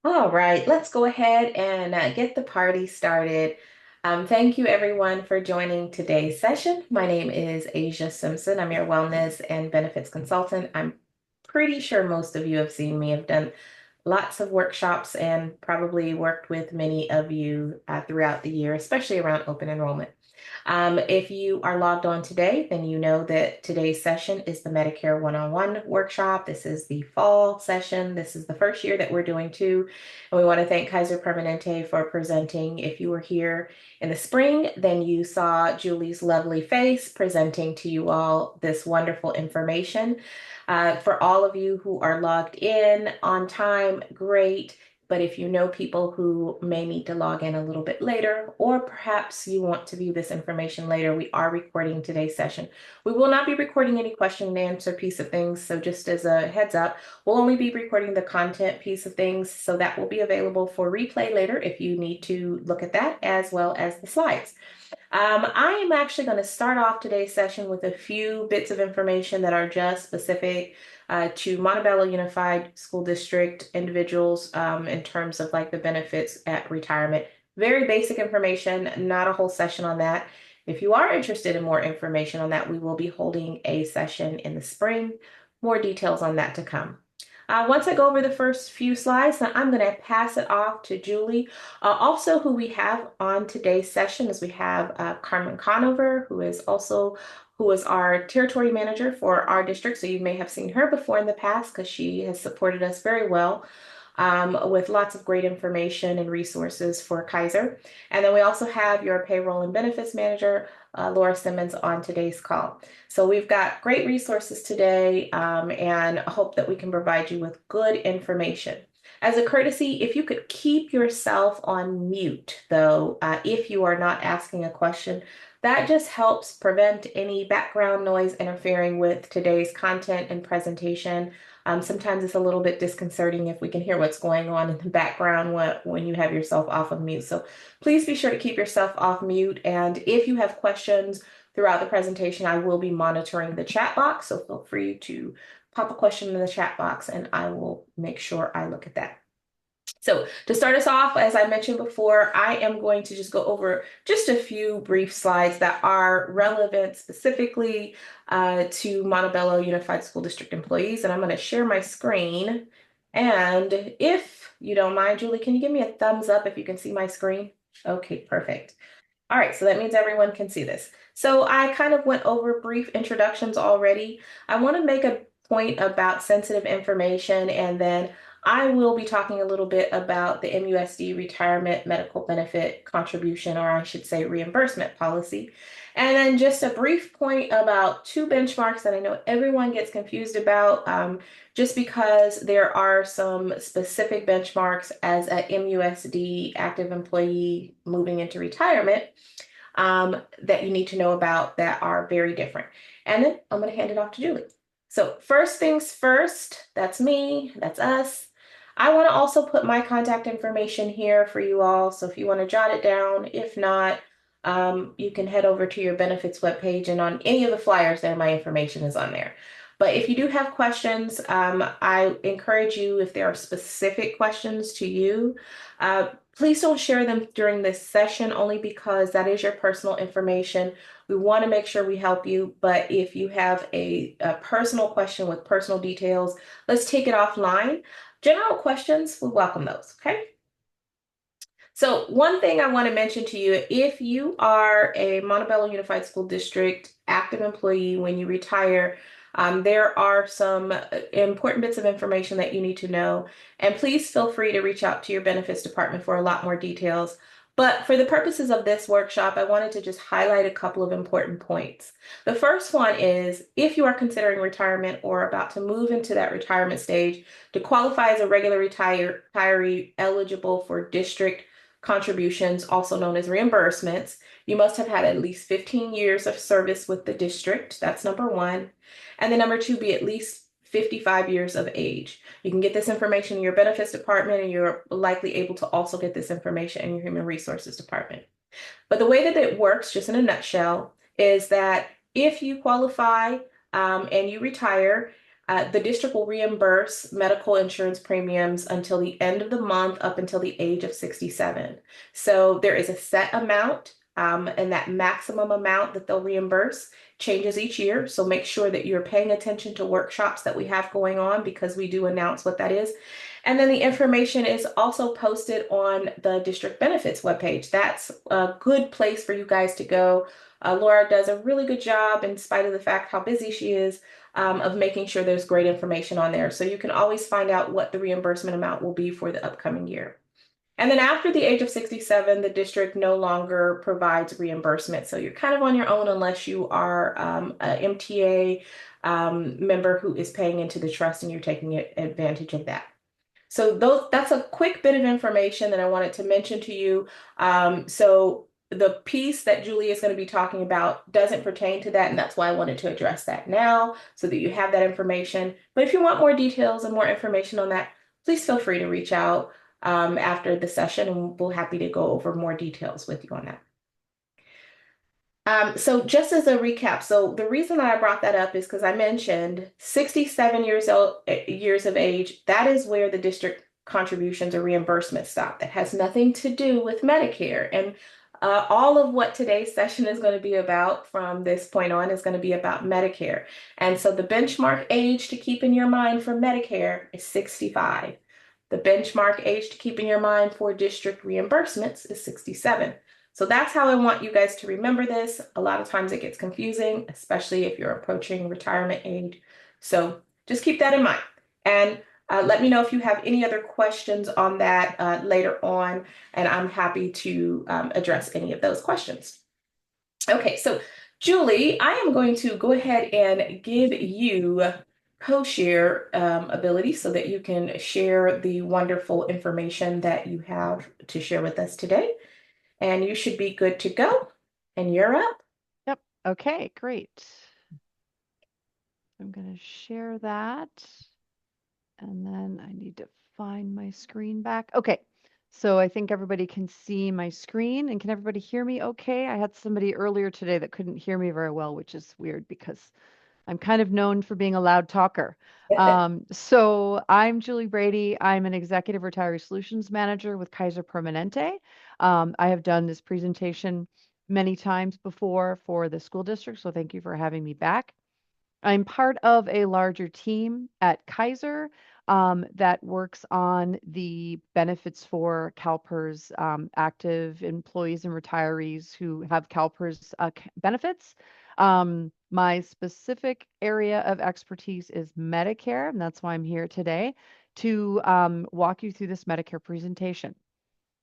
All right, let's go ahead and get the party started. Thank you everyone for joining today's session. My name is Asia Simpson. I'm your wellness and benefits consultant. I'm pretty sure most of you have seen me. I've done lots of workshops and probably worked with many of you throughout the year, especially around open enrollment. If you are logged on today, then you know that today's session is the Medicare one-on-one workshop. This is the fall session. This is the first year that we're doing two. And we want to thank Kaiser Permanente for presenting. If you were here in the spring, then you saw Julie's lovely face presenting to you all this wonderful information. For all of you who are logged in on time, great. But if you know people who may need to log in a little bit later, or perhaps you want to view this information later, we are recording today's session. We will not be recording any question and answer piece of things. So just as a heads up, we'll only be recording the content piece of things. So that will be available for replay later if you need to look at that, as well as the slides. I am actually going to start off today's session with a few bits of information that are just specific to Montebello Unified School District individuals in terms of like the benefits at retirement. Very basic information, not a whole session on that. If you are interested in more information on that, we will be holding a session in the spring. More details on that to come. Once I go over the first few slides, then I'm going to pass it off to Julie. Also, who we have on today's session is we have Carmen Conover, who is our territory manager for our district. So you may have seen her before in the past because she has supported us very well with lots of great information and resources for Kaiser. And then we also have your payroll and benefits manager, Laura Simmons, on today's call. So we've got great resources today and hope that we can provide you with good information. As a courtesy, if you could keep yourself on mute, though, if you are not asking a question, that just helps prevent any background noise interfering with today's content and presentation. Sometimes it's a little bit disconcerting if we can hear what's going on in the background when you have yourself off of mute. So please be sure to keep yourself off mute. And if you have questions throughout the presentation, I will be monitoring the chat box. So feel free to pop a question in the chat box and I will make sure I look at that. So to start us off, as I mentioned before, I am going to just go over just a few brief slides that are relevant specifically to Montebello Unified School District employees. And I'm going to share my screen. And if you don't mind, Julie, can you give me a thumbs up if you can see my screen? Okay, perfect. All right, so that means everyone can see this. So I kind of went over brief introductions already. I want to make a point about sensitive information, and then I will be talking a little bit about the MUSD retirement medical benefit contribution, or I should say reimbursement policy. And then just a brief point about two benchmarks that I know everyone gets confused about, just because there are some specific benchmarks as a MUSD active employee moving into retirement that you need to know about that are very different. And then I'm going to hand it off to Julie. So first things first, that's me, that's us. I want to also put my contact information here for you all. So if you want to jot it down, if not, you can head over to your benefits webpage, and on any of the flyers there, my information is on there. But if you do have questions, I encourage you, if there are specific questions to you, please don't share them during this session, only because that is your personal information. We want to make sure we help you, but if you have a personal question with personal details, let's take it offline. General questions, we welcome those, okay? So one thing I want to mention to you, if you are a Montebello Unified School District active employee when you retire, there are some important bits of information that you need to know. And please feel free to reach out to your benefits department for a lot more details. But for the purposes of this workshop, I wanted to just highlight a couple of important points. The first one is, if you are considering retirement or about to move into that retirement stage, to qualify as a regular retiree eligible for district contributions, also known as reimbursements, you must have had at least 15 years of service with the district. That's number one. And then number two, be at least 55 years of age. You can get this information in your benefits department, and you're likely able to also get this information in your human resources department. But the way that it works, just in a nutshell, is that if you qualify and you retire, The district will reimburse medical insurance premiums until the end of the month up until the age of 67. So there is a set amount, and that maximum amount that they'll reimburse changes each year. So make sure that you're paying attention to workshops that we have going on because we do announce what that is. And then the information is also posted on the district benefits webpage. That's a good place for you guys to go. Laura does a really good job, in spite of the fact how busy she is, of making sure there's great information on there. So you can always find out what the reimbursement amount will be for the upcoming year. And then after the age of 67, the district no longer provides reimbursement. So you're kind of on your own unless you are an MTA member who is paying into the trust and you're taking advantage of that. So that's a quick bit of information that I wanted to mention to you. So the piece that Julie is going to be talking about doesn't pertain to that, and that's why I wanted to address that now so that you have that information. But if you want more details and more information on that, please feel free to reach out after the session, and we'll be happy to go over more details with you on that. So just as a recap, so the reason that I brought that up is because I mentioned 67 years of age, that is where the district contributions or reimbursement stop. That has nothing to do with Medicare. And all of what today's session is going to be about from this point on is going to be about Medicare. And so the benchmark age to keep in your mind for Medicare is 65. The benchmark age to keep in your mind for district reimbursements is 67. So that's how I want you guys to remember this. A lot of times it gets confusing, especially if you're approaching retirement age. So just keep that in mind. And let me know if you have any other questions on that later on, and I'm happy to address any of those questions. Okay, so Julie, I am going to go ahead and give you co-share ability so that you can share the wonderful information that you have to share with us today. And you should be good to go. And you're up. Yep. Okay, great. I'm going to share that. And then I need to find my screen back. Okay. So I think everybody can see my screen. And can everybody hear me okay? I had somebody earlier today that couldn't hear me very well, which is weird because I'm kind of known for being a loud talker. So I'm Julie Brady. I'm an executive retiree solutions manager with Kaiser Permanente. I have done this presentation many times before for the school district, so thank you for having me back. I'm part of a larger team at Kaiser that works on the benefits for CalPERS active employees and retirees who have CalPERS benefits. My specific area of expertise is Medicare, and that's why I'm here today to walk you through this Medicare presentation.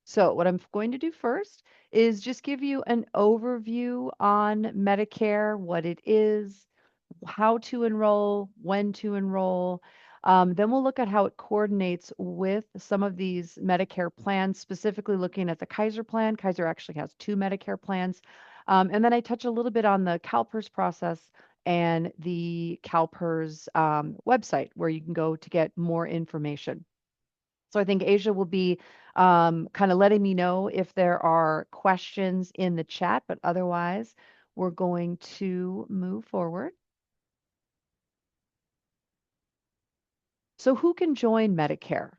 So, what I'm going to do first is just give you an overview on Medicare, what it is, how to enroll, when to enroll. Then we'll look at how it coordinates with some of these Medicare plans, specifically looking at the Kaiser plan. Kaiser actually has two Medicare plans. And then I touch a little bit on the CalPERS process and the CalPERS website where you can go to get more information. So I think Asia will be kind of letting me know if there are questions in the chat, but otherwise, we're going to move forward. So who can join Medicare?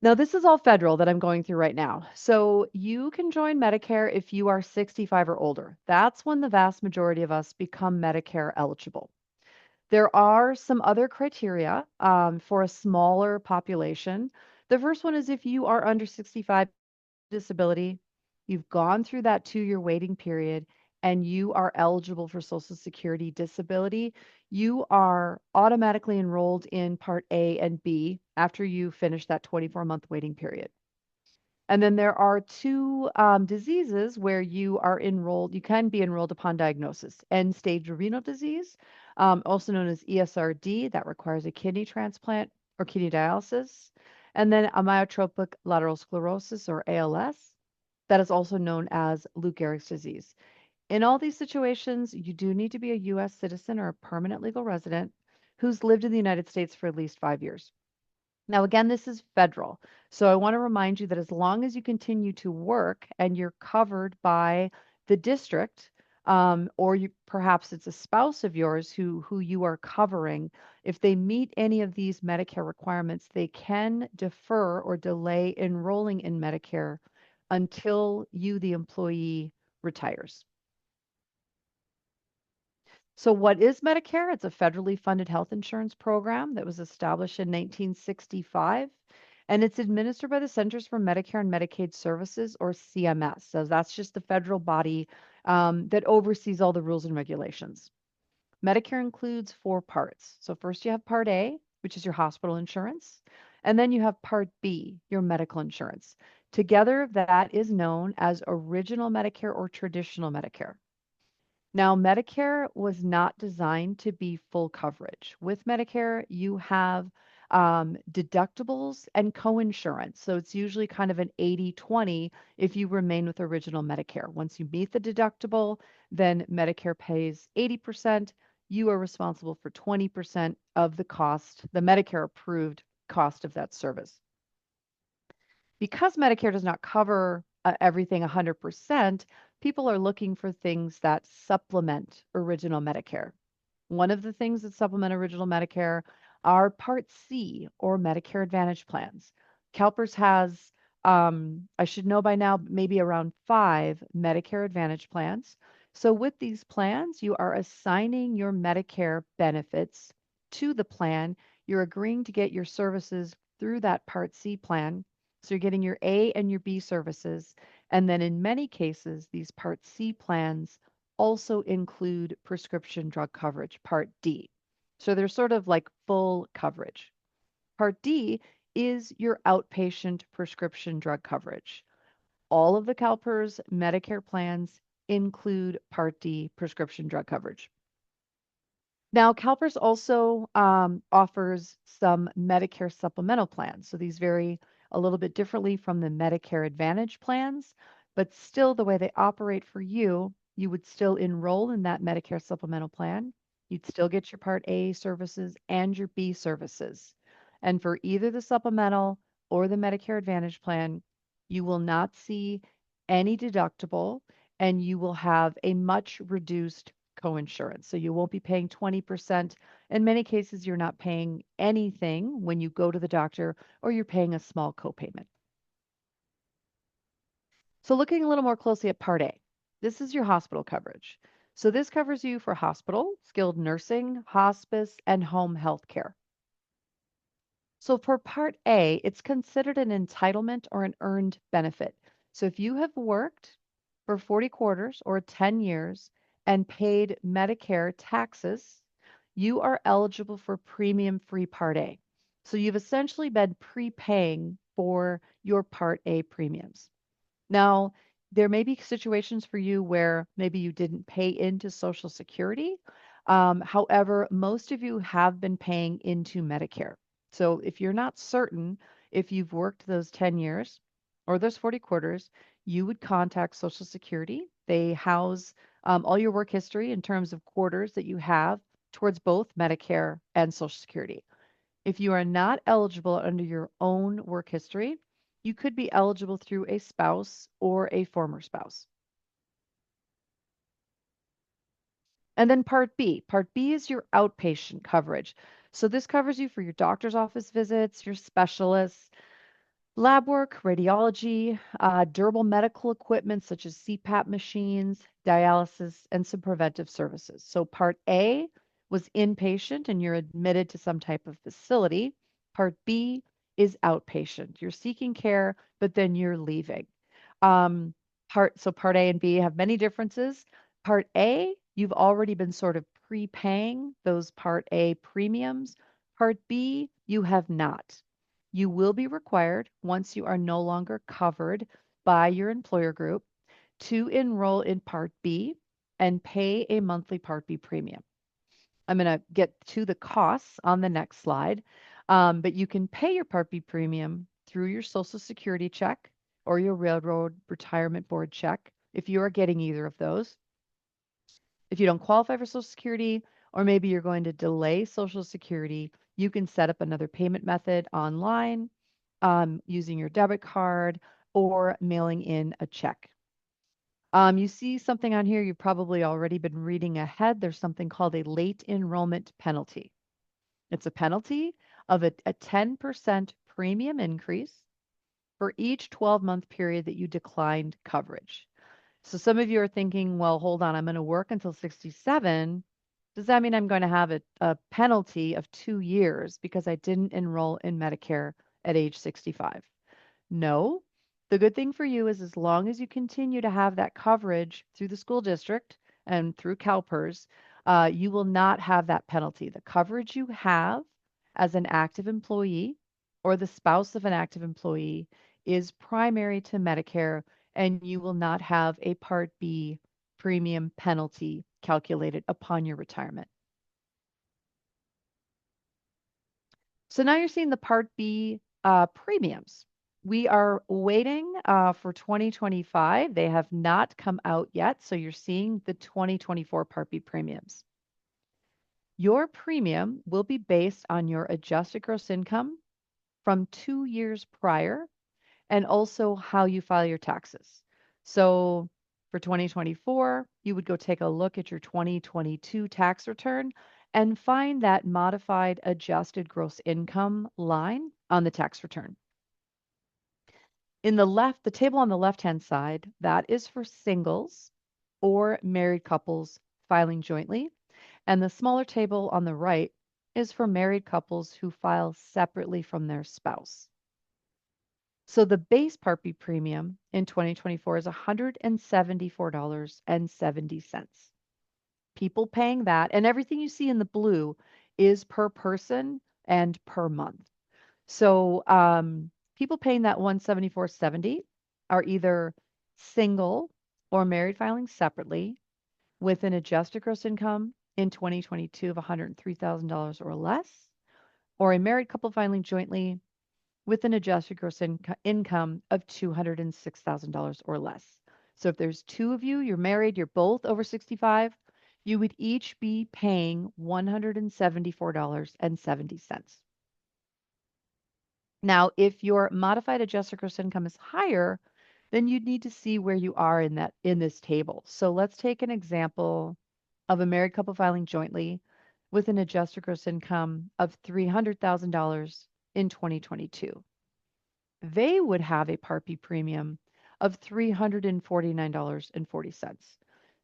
Now, this is all federal that I'm going through right now. So you can join Medicare if you are 65 or older. That's when the vast majority of us become Medicare eligible. There are some other criteria for a smaller population. The first one is if you are under 65 disability, you've gone through that 2-year waiting period, and you are eligible for Social Security disability, you are automatically enrolled in Part A and B after you finish that 24-month waiting period. And then there are two diseases where you are enrolled, you can be enrolled upon diagnosis. End stage renal disease, also known as ESRD, that requires a kidney transplant or kidney dialysis. And then amyotrophic lateral sclerosis or ALS, that is also known as Lou Gehrig's disease. In all these situations, you do need to be a U.S. citizen or a permanent legal resident who's lived in the United States for at least 5 years. Now, again, this is federal. So I want to remind you that as long as you continue to work and you're covered by the district, or you perhaps it's a spouse of yours who you are covering. If they meet any of these Medicare requirements, they can defer or delay enrolling in Medicare until you, the employee, retires. So, what is Medicare? It's a federally funded health insurance program that was established in 1965, and it's administered by the Centers for Medicare and Medicaid Services, or CMS. So, that's just the federal body that oversees all the rules and regulations. Medicare includes four parts. So, first you have Part A, which is your hospital insurance, and then you have Part B, your medical insurance. Together, that is known as Original Medicare or Traditional Medicare. Now, Medicare was not designed to be full coverage. With Medicare, you have deductibles and coinsurance. So it's usually kind of an 80-20 if you remain with original Medicare. Once you meet the deductible, then Medicare pays 80%. You are responsible for 20% of the cost, the Medicare approved cost of that service. Because Medicare does not cover everything 100%, people are looking for things that supplement original Medicare. One of the things that supplement original Medicare are Part C or Medicare Advantage plans. CalPERS has, I should know by now, maybe around 5 Medicare Advantage plans. So with these plans, you are assigning your Medicare benefits to the plan. You're agreeing to get your services through that Part C plan. So you're getting your A and your B services. And then in many cases, these Part C plans also include prescription drug coverage, Part D. So they're sort of like full coverage. Part D is your outpatient prescription drug coverage. All of the CalPERS Medicare plans include Part D prescription drug coverage. Now, CalPERS also offers some Medicare supplemental plans. So these vary a little bit differently from the Medicare Advantage plans, but still the way they operate for you, you would still enroll in that Medicare supplemental plan. You'd still get your Part A services and your B services. And for either the supplemental or the Medicare Advantage plan, you will not see any deductible and you will have a much reduced coinsurance. So you won't be paying 20%. In many cases, you're not paying anything when you go to the doctor, or you're paying a small copayment. So looking a little more closely at Part A, this is your hospital coverage. So this covers you for hospital, skilled nursing, hospice, and home health care. So for Part A, it's considered an entitlement or an earned benefit. So if you have worked for 40 quarters or 10 years and paid Medicare taxes, you are eligible for premium-free Part A. So you've essentially been prepaying for your Part A premiums. Now, there may be situations for you where maybe you didn't pay into Social Security. However, most of you have been paying into Medicare. So if you're not certain if you've worked those 10 years or those 40 quarters, you would contact Social Security. They house all your work history in terms of quarters that you have towards both Medicare and Social Security. If you are not eligible under your own work history, you could be eligible through a spouse or a former spouse. And then Part B. Part B is your outpatient coverage. So this covers you for your doctor's office visits, your specialists, lab work, radiology, durable medical equipment such as CPAP machines, dialysis, and some preventive services. So Part A was inpatient and you're admitted to some type of facility. Part B is outpatient. You're seeking care, but then you're leaving. Um, Part A and B have many differences. Part A, you've already been sort of prepaying those Part A premiums. Part B, you have not. You will be required, once you are no longer covered by your employer group, to enroll in Part B and pay a monthly Part B premium. I'm going to get to the costs on the next slide, but you can pay your Part B premium through your Social Security check or your Railroad Retirement Board check if you are getting either of those. If you don't qualify for Social Security, or maybe you're going to delay Social Security, you can set up another payment method online using your debit card or mailing in a check. You see something on here, you've probably already been reading ahead. There's something called a late enrollment penalty. It's a penalty of a 10% premium increase for each 12-month period that you declined coverage. So some of you are thinking, well, hold on, I'm going to work until 67. Does that mean I'm going to have a penalty of 2 years because I didn't enroll in Medicare at age 65? No. The good thing for you is as long as you continue to have that coverage through the school district and through CalPERS, you will not have that penalty. The coverage you have as an active employee or the spouse of an active employee is primary to Medicare, and you will not have a Part B premium penalty calculated upon your retirement. So now you're seeing the Part B premiums. We are waiting for 2025. They have not come out yet. So you're seeing the 2024 Part B premiums. Your premium will be based on your adjusted gross income from 2 years prior and also how you file your taxes. So for 2024, you would go take a look at your 2022 tax return and find that modified adjusted gross income line on the tax return. In the table on the left-hand side, that is for singles or married couples filing jointly. And the smaller table on the right is for married couples who file separately from their spouse. So the base Part B premium in 2024 is $174.70. People paying that, and everything you see in the blue is per person and per month. So people paying that 174.70 are either single or married filing separately with an adjusted gross income in 2022 of $103,000 or less, or a married couple filing jointly with an adjusted gross income of $206,000 or less. So if there's two of you, you're married, you're both over 65, you would each be paying $174.70. Now, if your modified adjusted gross income is higher, then you'd need to see where you are in this table. So let's take an example of a married couple filing jointly with an adjusted gross income of $300,000 in 2022. They would have a Part B premium of $349.40.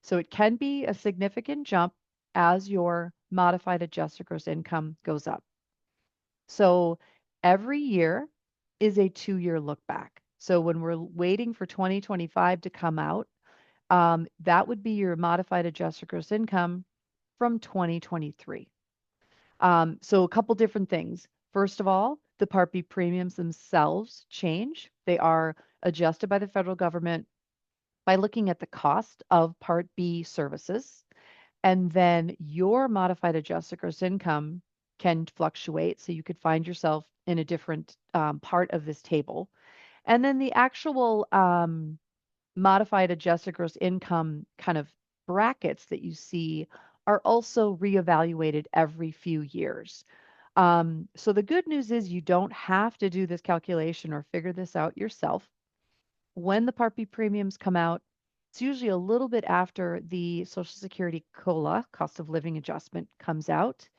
So it can be a significant jump as your modified adjusted gross income goes up. So every year is a 2-year look back. So when we're waiting for 2025 to come out, that would be your modified adjusted gross income from 2023. So a couple different things. First of all, the Part B premiums themselves change. They are adjusted by the federal government by looking at the cost of Part B services. And then your modified adjusted gross income can fluctuate. So you could find yourself in a different part of this table. And then the actual modified adjusted gross income kind of brackets that you see are also reevaluated every few years. So the good news is you don't have to do this calculation or figure this out yourself. When the Part B premiums come out, it's usually a little bit after the Social Security COLA, cost of living adjustment, comes out.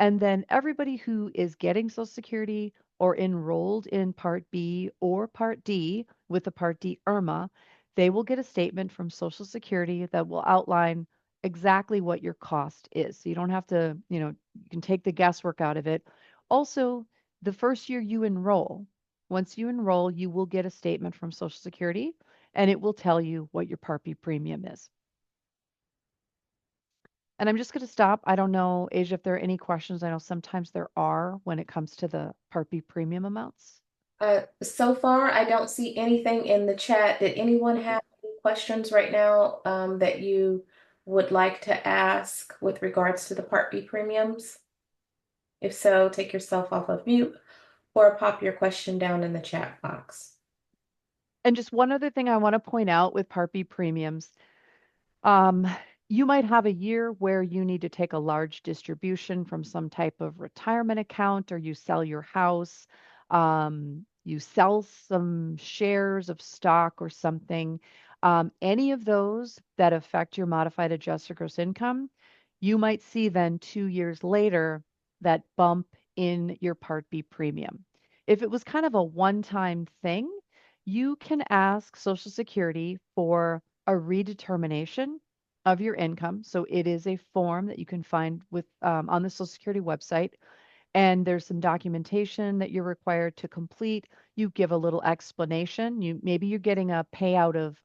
And then everybody who is getting Social Security or enrolled in Part B or Part D with the Part D IRMA, they will get a statement from Social Security that will outline exactly what your cost is. So you don't have to, you can take the guesswork out of it. Also, the first year you enroll, once you enroll, you will get a statement from Social Security and it will tell you what your Part B premium is. And I'm just going to stop. I don't know, Asia, if there are any questions. I know sometimes there are when it comes to the Part B premium amounts. So far, I don't see anything in the chat. Did anyone have any questions right now that you would like to ask with regards to the Part B premiums? If so, take yourself off of mute or pop your question down in the chat box. And just one other thing I want to point out with Part B premiums. Um, you might have a year where you need to take a large distribution from some type of retirement account, or you sell your house, you sell some shares of stock or something. Any of those that affect your modified adjusted gross income, you might see then 2 years later that bump in your Part B premium. If it was kind of a one-time thing, you can ask Social Security for a redetermination of your income. So it is a form that you can find with on the Social Security website, and there's some documentation that you're required to complete. You give a little explanation. Maybe you're getting a payout of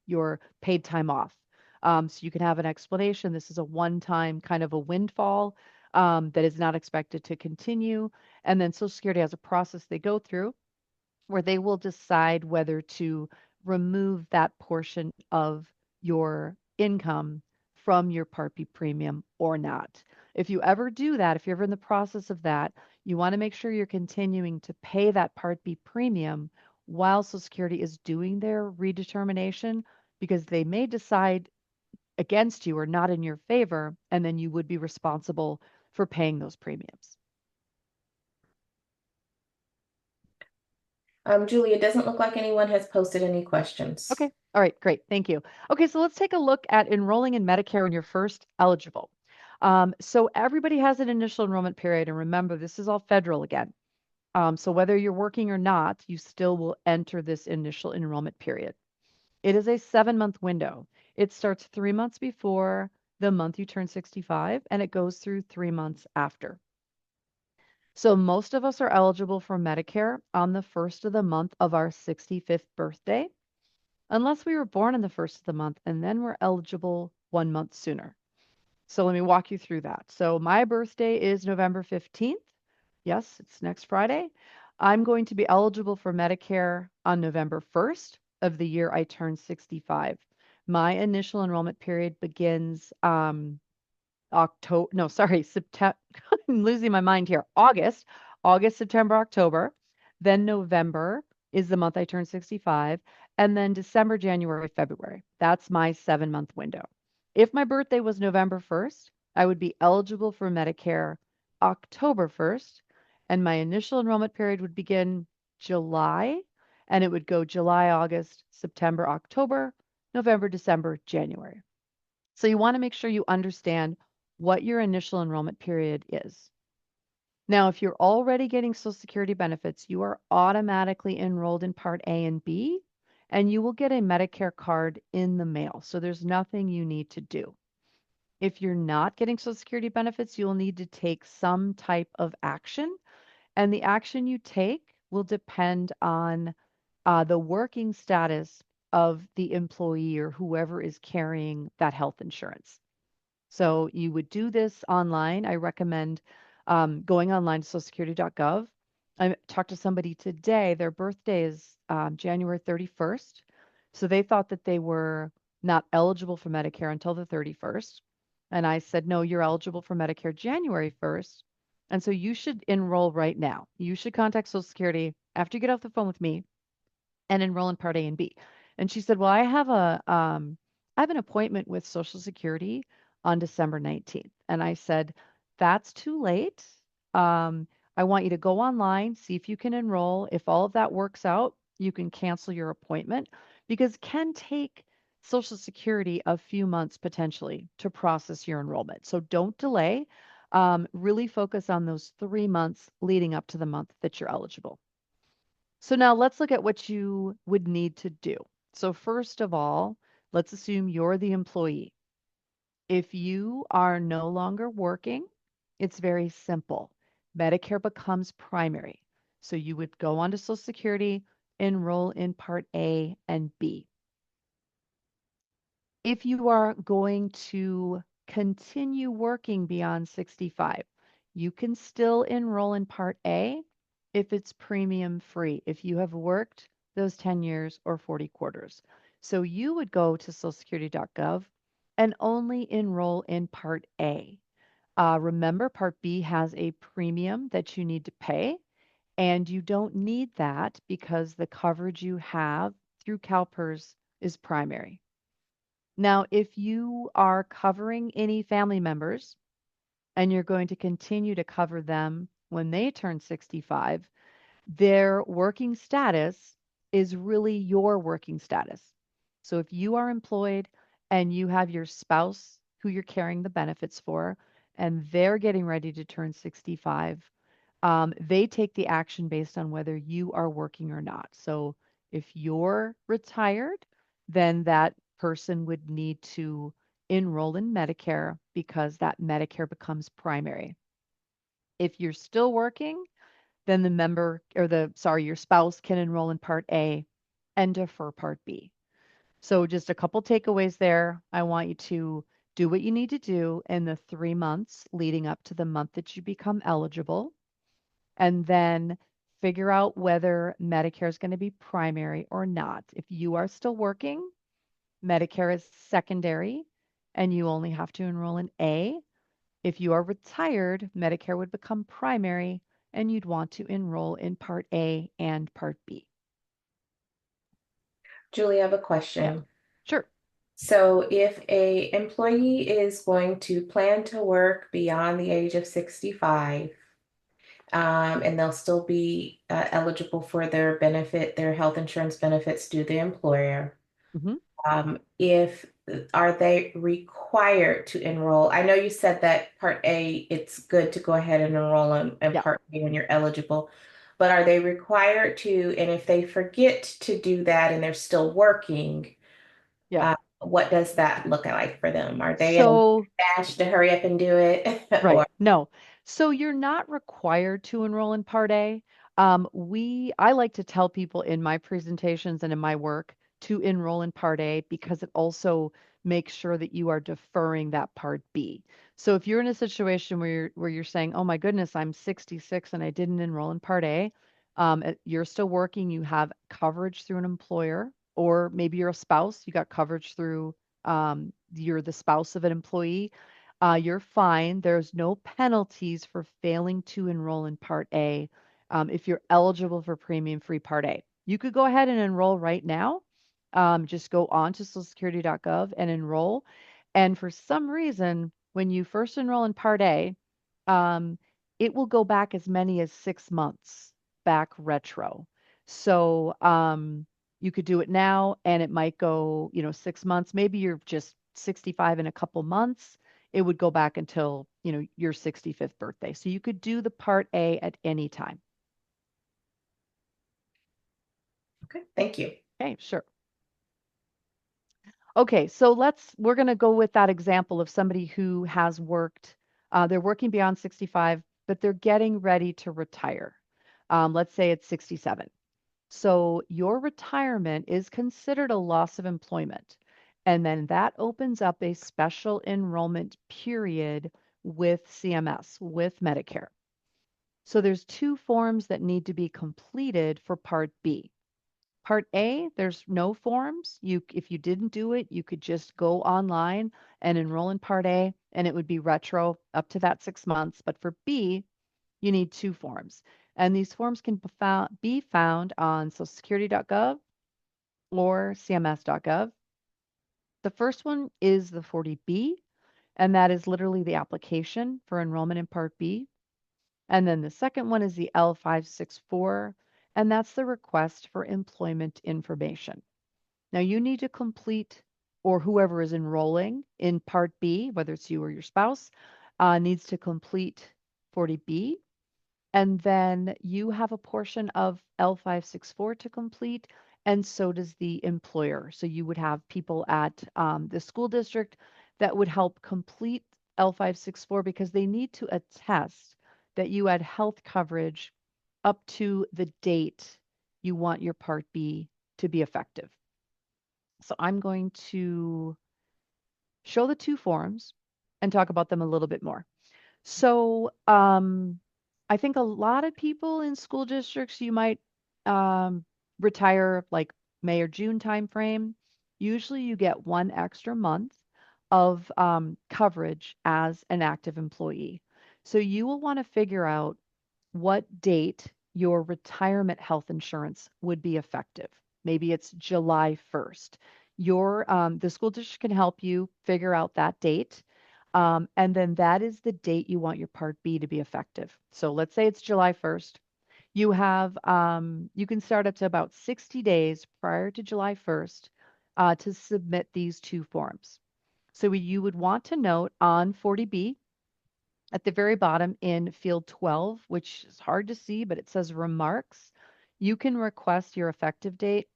your paid time off. So you can have an explanation. This is a one-time kind of a windfall that is not expected to continue. And then Social Security has a process they go through where they will decide whether to remove that portion of your income from your Part B premium or not. If you ever do that, if you're ever in the process of that, you want to make sure you're continuing to pay that Part B premium while Social Security is doing their redetermination, because they may decide against you or not in your favor, and then you would be responsible for paying those premiums. Julie, it doesn't look like anyone has posted any questions. Okay. All right. Great. Thank you. Okay. So let's take a look at enrolling in Medicare when you're first eligible. So everybody has an initial enrollment period. And remember, this is all federal again. So whether you're working or not, you still will enter this initial enrollment period. It is a 7-month window. It starts 3 months before the month you turn 65, and it goes through 3 months after. So most of us are eligible for Medicare on the first of the month of our 65th birthday, unless we were born in the first of the month, and then we're eligible 1 month sooner. So let me walk you through that. So my birthday is November 15th. Yes, it's next Friday. I'm going to be eligible for Medicare on November 1st of the year I turn 65. My initial enrollment period begins October, no, sorry, September. I'm losing my mind here. August, September, October. Then November is the month I turn 65. And then December, January, February. That's my 7-month window. If my birthday was November 1st, I would be eligible for Medicare October 1st. And my initial enrollment period would begin July. And it would go July, August, September, October, November, December, January. So you want to make sure you understand what your initial enrollment period is. Now, if you're already getting Social Security benefits, you are automatically enrolled in Part A and B, and you will get a Medicare card in the mail. So there's nothing you need to do. If you're not getting Social Security benefits, you'll need to take some type of action, and the action you take will depend on the working status of the employee or whoever is carrying that health insurance. So you would do this online. I recommend going online to socialsecurity.gov. I talked to somebody today. Their birthday is January 31st. So they thought that they were not eligible for Medicare until the 31st. And I said, no, you're eligible for Medicare January 1st. And so you should enroll right now. You should contact Social Security after you get off the phone with me and enroll in Part A and B. And she said, well, I have an appointment with Social Security on December 19th. And I said, that's too late. Um, I want you to go online, see if you can enroll. If all of that works out, you can cancel your appointment, because it can take Social Security a few months potentially to process your enrollment. So don't delay. Really focus on those 3 months leading up to the month that you're eligible. So now let's look at what you would need to do. So first of all, let's assume you're the employee. If you are no longer working, it's very simple. Medicare becomes primary. So you would go onto Social Security, enroll in Part A and B. If you are going to continue working beyond 65, you can still enroll in Part A if it's premium free, if you have worked those 10 years or 40 quarters. So you would go to socialsecurity.gov and only enroll in Part A. Remember, Part B has a premium that you need to pay, and you don't need that because the coverage you have through CalPERS is primary. Now, if you are covering any family members and you're going to continue to cover them when they turn 65, their working status is really your working status. So if you are employed and you have your spouse who you're carrying the benefits for, and they're getting ready to turn 65, they take the action based on whether you are working or not. So if you're retired, then that person would need to enroll in Medicare because that Medicare becomes primary. If you're still working, then the member or your spouse can enroll in Part A and defer Part B. So just a couple takeaways there. I want you to do what you need to do in the 3 months leading up to the month that you become eligible, and then figure out whether Medicare is going to be primary or not. If you are still working, Medicare is secondary and you only have to enroll in A. If you are retired, Medicare would become primary and you'd want to enroll in Part A and Part B. Julie, I have a Yeah, question. sure. So if a employee is going to plan to work beyond the age of 65, and they'll still be eligible for their benefit, their health insurance benefits due the employer. Hmm. If Are they required to enroll? I know you said that Part A, it's good to go ahead and enroll in Yeah, Part B when you're eligible, but are they required to? And if they forget to do that and they're still working, yeah. what does that look like for them? Are they in a So dash to hurry up and do it? right. Or No. So you're not required to enroll in Part A. I like to tell people in my presentations and in my work to enroll in Part A because it also makes sure that you are deferring that Part B. So if you're in a situation where you're saying, "Oh my goodness, I'm 66 and I didn't enroll in Part A," you're still working, you have coverage through an employer, or maybe you're a spouse, you got coverage through you're the spouse of an employee, you're fine. There's no penalties for failing to enroll in Part A if you're eligible for premium free Part A. You could go ahead and enroll right now. Just go on to socialsecurity.gov and enroll. And for some reason, when you first enroll in Part A, um, it will go back as many as 6 months back retro. So you could do it now and it might go, 6 months. Maybe you're just 65 in a couple months, it would go back until, your 65th birthday. So you could do the Part A at any time. okay, thank you. Okay, sure. Okay, so we're going to go with that example of somebody who has worked, they're working beyond 65, but they're getting ready to retire. Let's say it's 67. So your retirement is considered a loss of employment. And then that opens up a special enrollment period with CMS, with Medicare. So there's two forms that need to be completed for Part B. Part A, there's no forms. If you didn't do it, you could just go online and enroll in Part A, and it would be retro up to that 6 months. But for B, you need two forms. And these forms can be found on socialsecurity.gov or cms.gov. The first one is the 40B, and that is literally the application for enrollment in Part B. And then the second one is the L564, and that's the request for employment information. Now you need to complete, or whoever is enrolling in Part B, whether it's you or your spouse, needs to complete 40B. And then you have a portion of L564 to complete, and so does the employer. So you would have people at the school district that would help complete L564 because they need to attest that you had health coverage up to the date you want your Part B to be effective. So I'm going to show the two forms and talk about them a little bit more. So, I think a lot of people in school districts, you might retire like May or June timeframe. Usually, you get one extra month of coverage as an active employee. So, you will want to figure out what date your retirement health insurance would be effective. Maybe it's July 1st. The school district can help you figure out that date. And then that is the date you want your Part B to be effective. So let's say it's July 1st. You can start up to about 60 days prior to July 1st. to submit these two forms. So you would want to note on 40B at the very bottom in field 12, which is hard to see, but it says remarks, you can request your effective date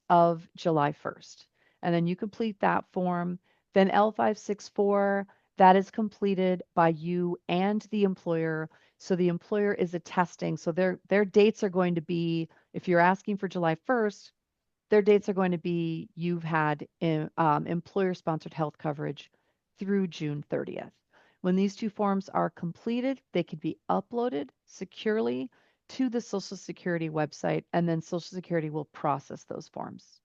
of July 1st. And then you complete that form. Then L564, that is completed by you and the employer. So the employer is attesting. So their dates are going to be, if you're asking for July 1st, their dates are going to be you've had employer-sponsored health coverage through June 30th. When these two forms are completed, they can be uploaded securely to the Social Security website, and then Social Security will process those forms.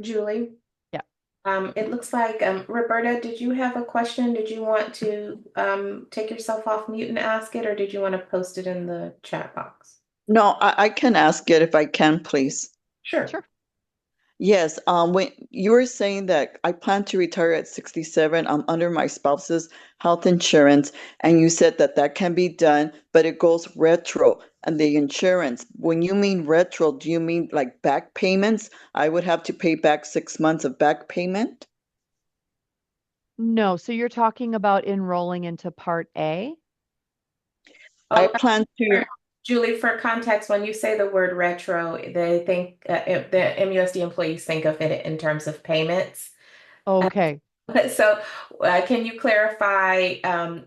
Julie, Yeah. it looks like Roberta, did you have a question? Did you want to take yourself off mute and ask it, or did you want to post it in the chat box? No, I can ask it if I can, please. Sure. Sure. Yes, when you were saying that I plan to retire at 67, I'm under my spouse's health insurance, and you said that that can be done, but it goes retro and the insurance. When you mean retro, do you mean like back payments? I would have to pay back 6 months of back payment? No, so you're talking about enrolling into Part A? I Oh, plan to, Julie, for context, when you say the word retro, they think the MUSD employees think of it in terms of payments. Uh, Okay. So, can you clarify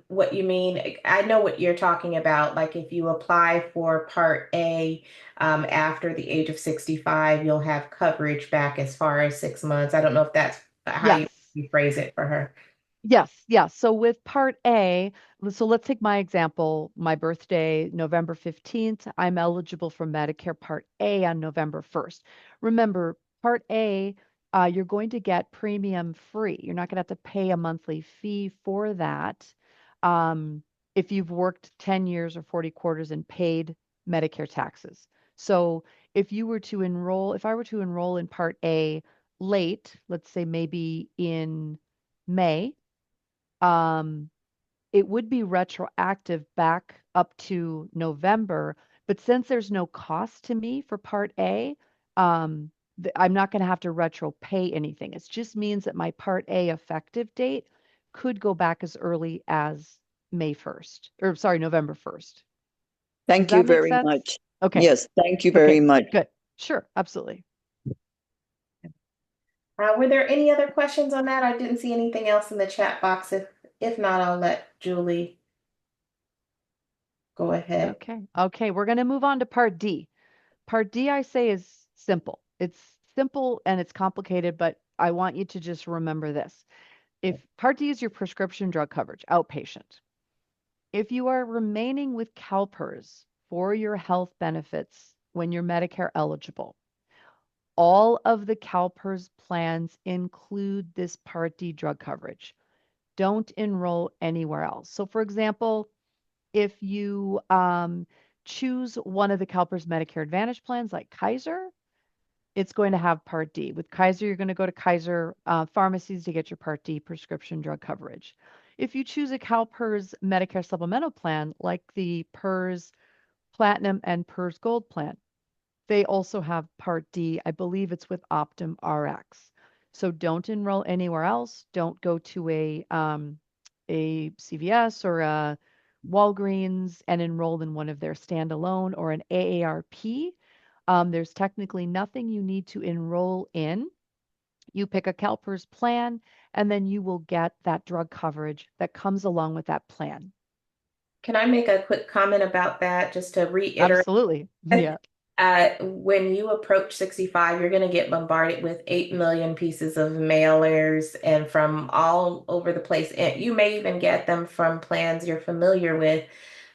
what you mean? I know what you're talking about. Like if you apply for Part A after the age of 65, you'll have coverage back as far as 6 months. I don't know if that's how Yes. you phrase it for her. Yes, yes. So with part A, so let's take my example, my birthday, November 15th. I'm eligible for Medicare Part A on November 1st. Remember, Part A, you're going to get premium free. You're not going to have to pay a monthly fee for that. Um, if you've worked 10 years or 40 quarters and paid Medicare taxes. So if I were to enroll in Part A late, let's say maybe in May, um, it would be retroactive back up to November. But since there's no cost to me for Part A, um, I'm not going to have to retro pay anything. It just means that my Part A effective date could go back as early as May 1st, or sorry, November 1st. Does thank you that make very sense? much. Okay. Yes, thank you very Okay. much. Good. Sure. Absolutely. Were there any other questions on that? I didn't see anything else in the chat box. If not, I'll let Julie go ahead. Okay. Okay. We're going to move on to Part D. Part D, I say, is simple. It's simple and it's complicated, but I want you to just remember this. If Part D is your prescription drug coverage, outpatient, if you are remaining with CalPERS for your health benefits when you're Medicare eligible, all of the CalPERS plans include this Part D drug coverage. Don't enroll anywhere else. So, for example, if you choose one of the CalPERS Medicare Advantage plans like Kaiser, it's going to have Part D. With Kaiser, you're going to go to Kaiser pharmacies to get your Part D prescription drug coverage. If you choose a CalPERS Medicare supplemental plan, like the PERS Platinum and PERS Gold plan, they also have Part D. I believe it's with Optum RX. So don't enroll anywhere else. Don't go to a CVS or a Walgreens and enroll in one of their standalone or an AARP. There's technically nothing you need to enroll in. You pick a CalPERS plan, and then you will get that drug coverage that comes along with that plan. Can I make a quick comment about that just to reiterate? Absolutely. Yeah. When you approach 65, you're going to get bombarded with 8 million pieces of mailers and from all over the place. And you may even get them from plans you're familiar with.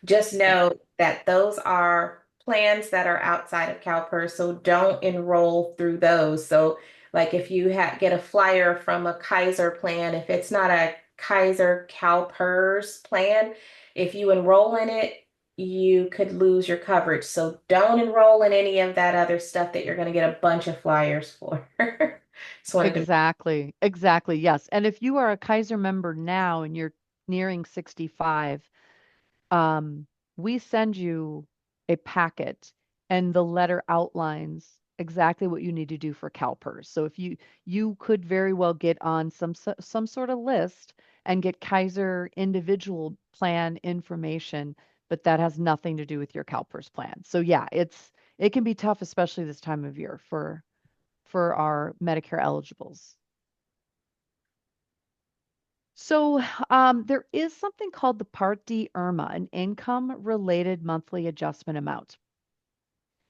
Just Yep. know that those are plans that are outside of CalPERS, so don't enroll through those. So, like if you get a flyer from a Kaiser plan, if it's not a Kaiser CalPERS plan, if you enroll in it, you could lose your coverage. So don't enroll in any of that other stuff that you're going to get a bunch of flyers for. Just wanted to. Exactly. Exactly. Yes. And if you are a Kaiser member now and you're nearing 65, um, we send you a packet and the letter outlines exactly what you need to do for CalPERS. So if you could very well get on some sort of list and get Kaiser individual plan information, but that has nothing to do with your CalPERS plan. So yeah, it can be tough, especially this time of year for our Medicare eligibles. So there is something called the Part D IRMA, an income related monthly adjustment amount.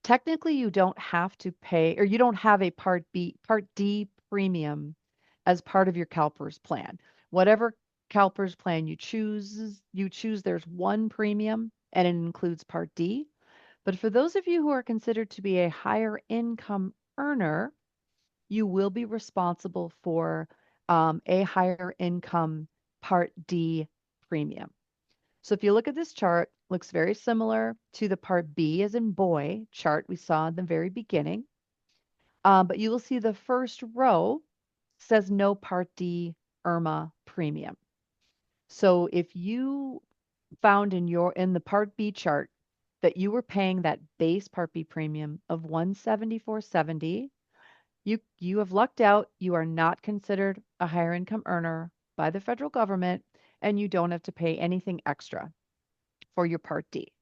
Technically, you don't have to pay, or you don't have a Part D premium as part of your CalPERS plan. Whatever CalPERS plan you choose, there's one premium and it includes Part D. But for those of you who are considered to be a higher income earner, you will be responsible for a higher income Part D premium. So if you look at this chart, looks very similar to the Part B as in boy chart we saw in the very beginning. But you will see the first row says no Part D IRMA premium. So if you found in the Part B chart that you were paying that base Part B premium of 174.70, you have lucked out. You are not considered a higher income earner by the federal government, and you don't have to pay anything extra for your Part D.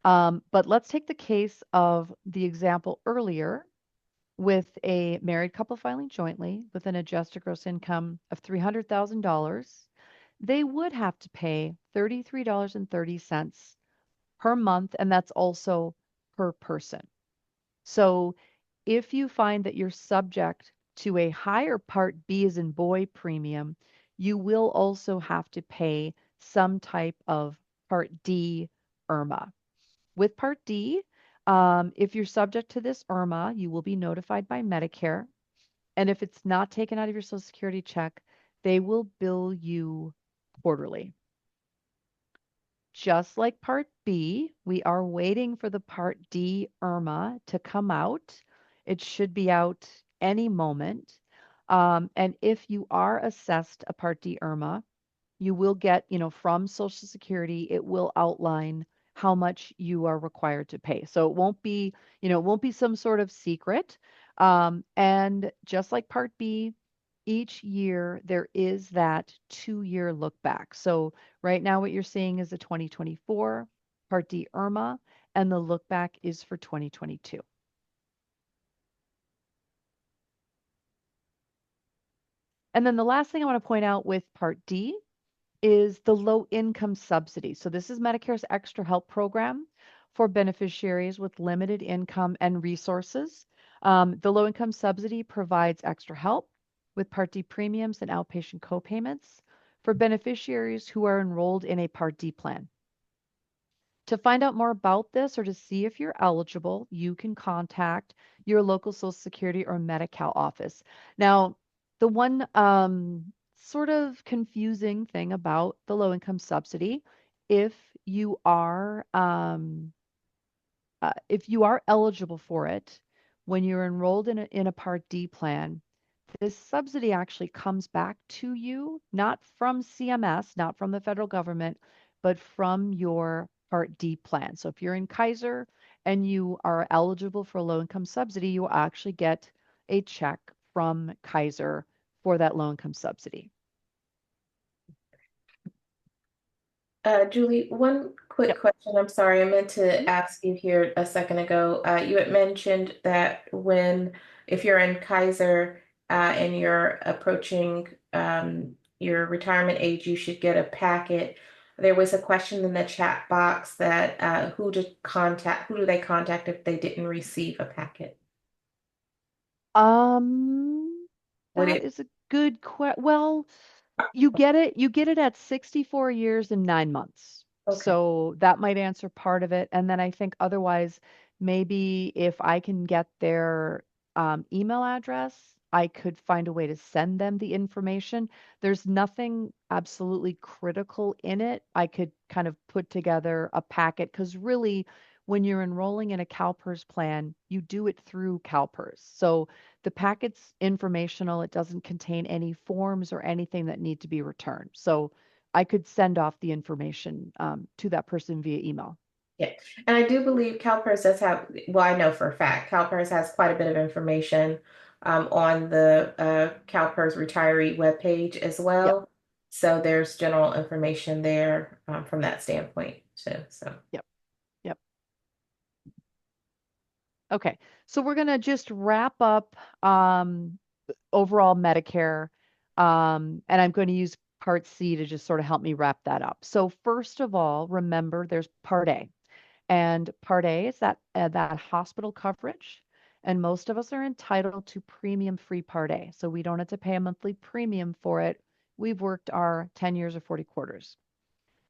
But let's take the case of the example earlier with a married couple filing jointly with an adjusted gross income of $300,000. They would have to pay $33.30 per month, and that's also per person. So if you find that you're subject to a higher Part B as in boy premium, you will also have to pay some type of Part D IRMA. With Part D, if you're subject to this IRMA, you will be notified by Medicare. And if it's not taken out of your Social Security check, they will bill you quarterly. Just like Part B, we are waiting for the Part D IRMA to come out. It should be out any moment. And if you are assessed a Part D IRMA, you will get, from Social Security, it will outline how much you are required to pay. So it won't be some sort of secret. And just like Part B, each year there is that 2-year look back. So right now what you're seeing is the 2024 Part D IRMA, and the look back is for 2022. And then the last thing I want to point out with Part D is the low income subsidy. So this is Medicare's extra help program for beneficiaries with limited income and resources. The low income subsidy provides extra help with Part D premiums and outpatient copayments for beneficiaries who are enrolled in a Part D plan. To find out more about this or to see if you're eligible, you can contact your local Social Security or Medi-Cal office. Now, the one sort of confusing thing about the low income subsidy, if you are if you are eligible for it when you're enrolled in a Part D plan, this subsidy actually comes back to you, not from CMS, not from the federal government, but from your Part D plan. So if you're in Kaiser and you are eligible for a low income subsidy, you will actually get a check from Kaiser for that low income subsidy. Julie, one quick Yep. question. I'm sorry, I meant to Mhm. ask you here a second ago. You had mentioned that if you're in Kaiser and you're approaching your retirement age, you should get a packet. There was a question in the chat box that who do they contact if they didn't receive a packet? Um, Would that it, is a good question. Well, you get it at 64 years and 9 months. okay. So that might answer part of it. And then I think otherwise, maybe if I can get their email address, I could find a way to send them the information. There's nothing absolutely critical in it. I could kind of put together a packet because really, when you're enrolling in a CalPERS plan, you do it through CalPERS. So the packet's informational. It doesn't contain any forms or anything that need to be returned. So I could send off the information to that person via email. Yeah. And I do believe CalPERS does have, well, I know for a fact, CalPERS has quite a bit of information on the CalPERS retiree webpage as Yep, well. So there's general information there from that standpoint too. So, yep, yep. Okay, so we're gonna just wrap up overall Medicare, and I'm going to use Part C to just sort of help me wrap that up. So first of all, remember there's Part A, and Part A is that hospital coverage, and most of us are entitled to premium-free Part A, so we don't have to pay a monthly premium for it. We've worked our 10 years or 40 quarters.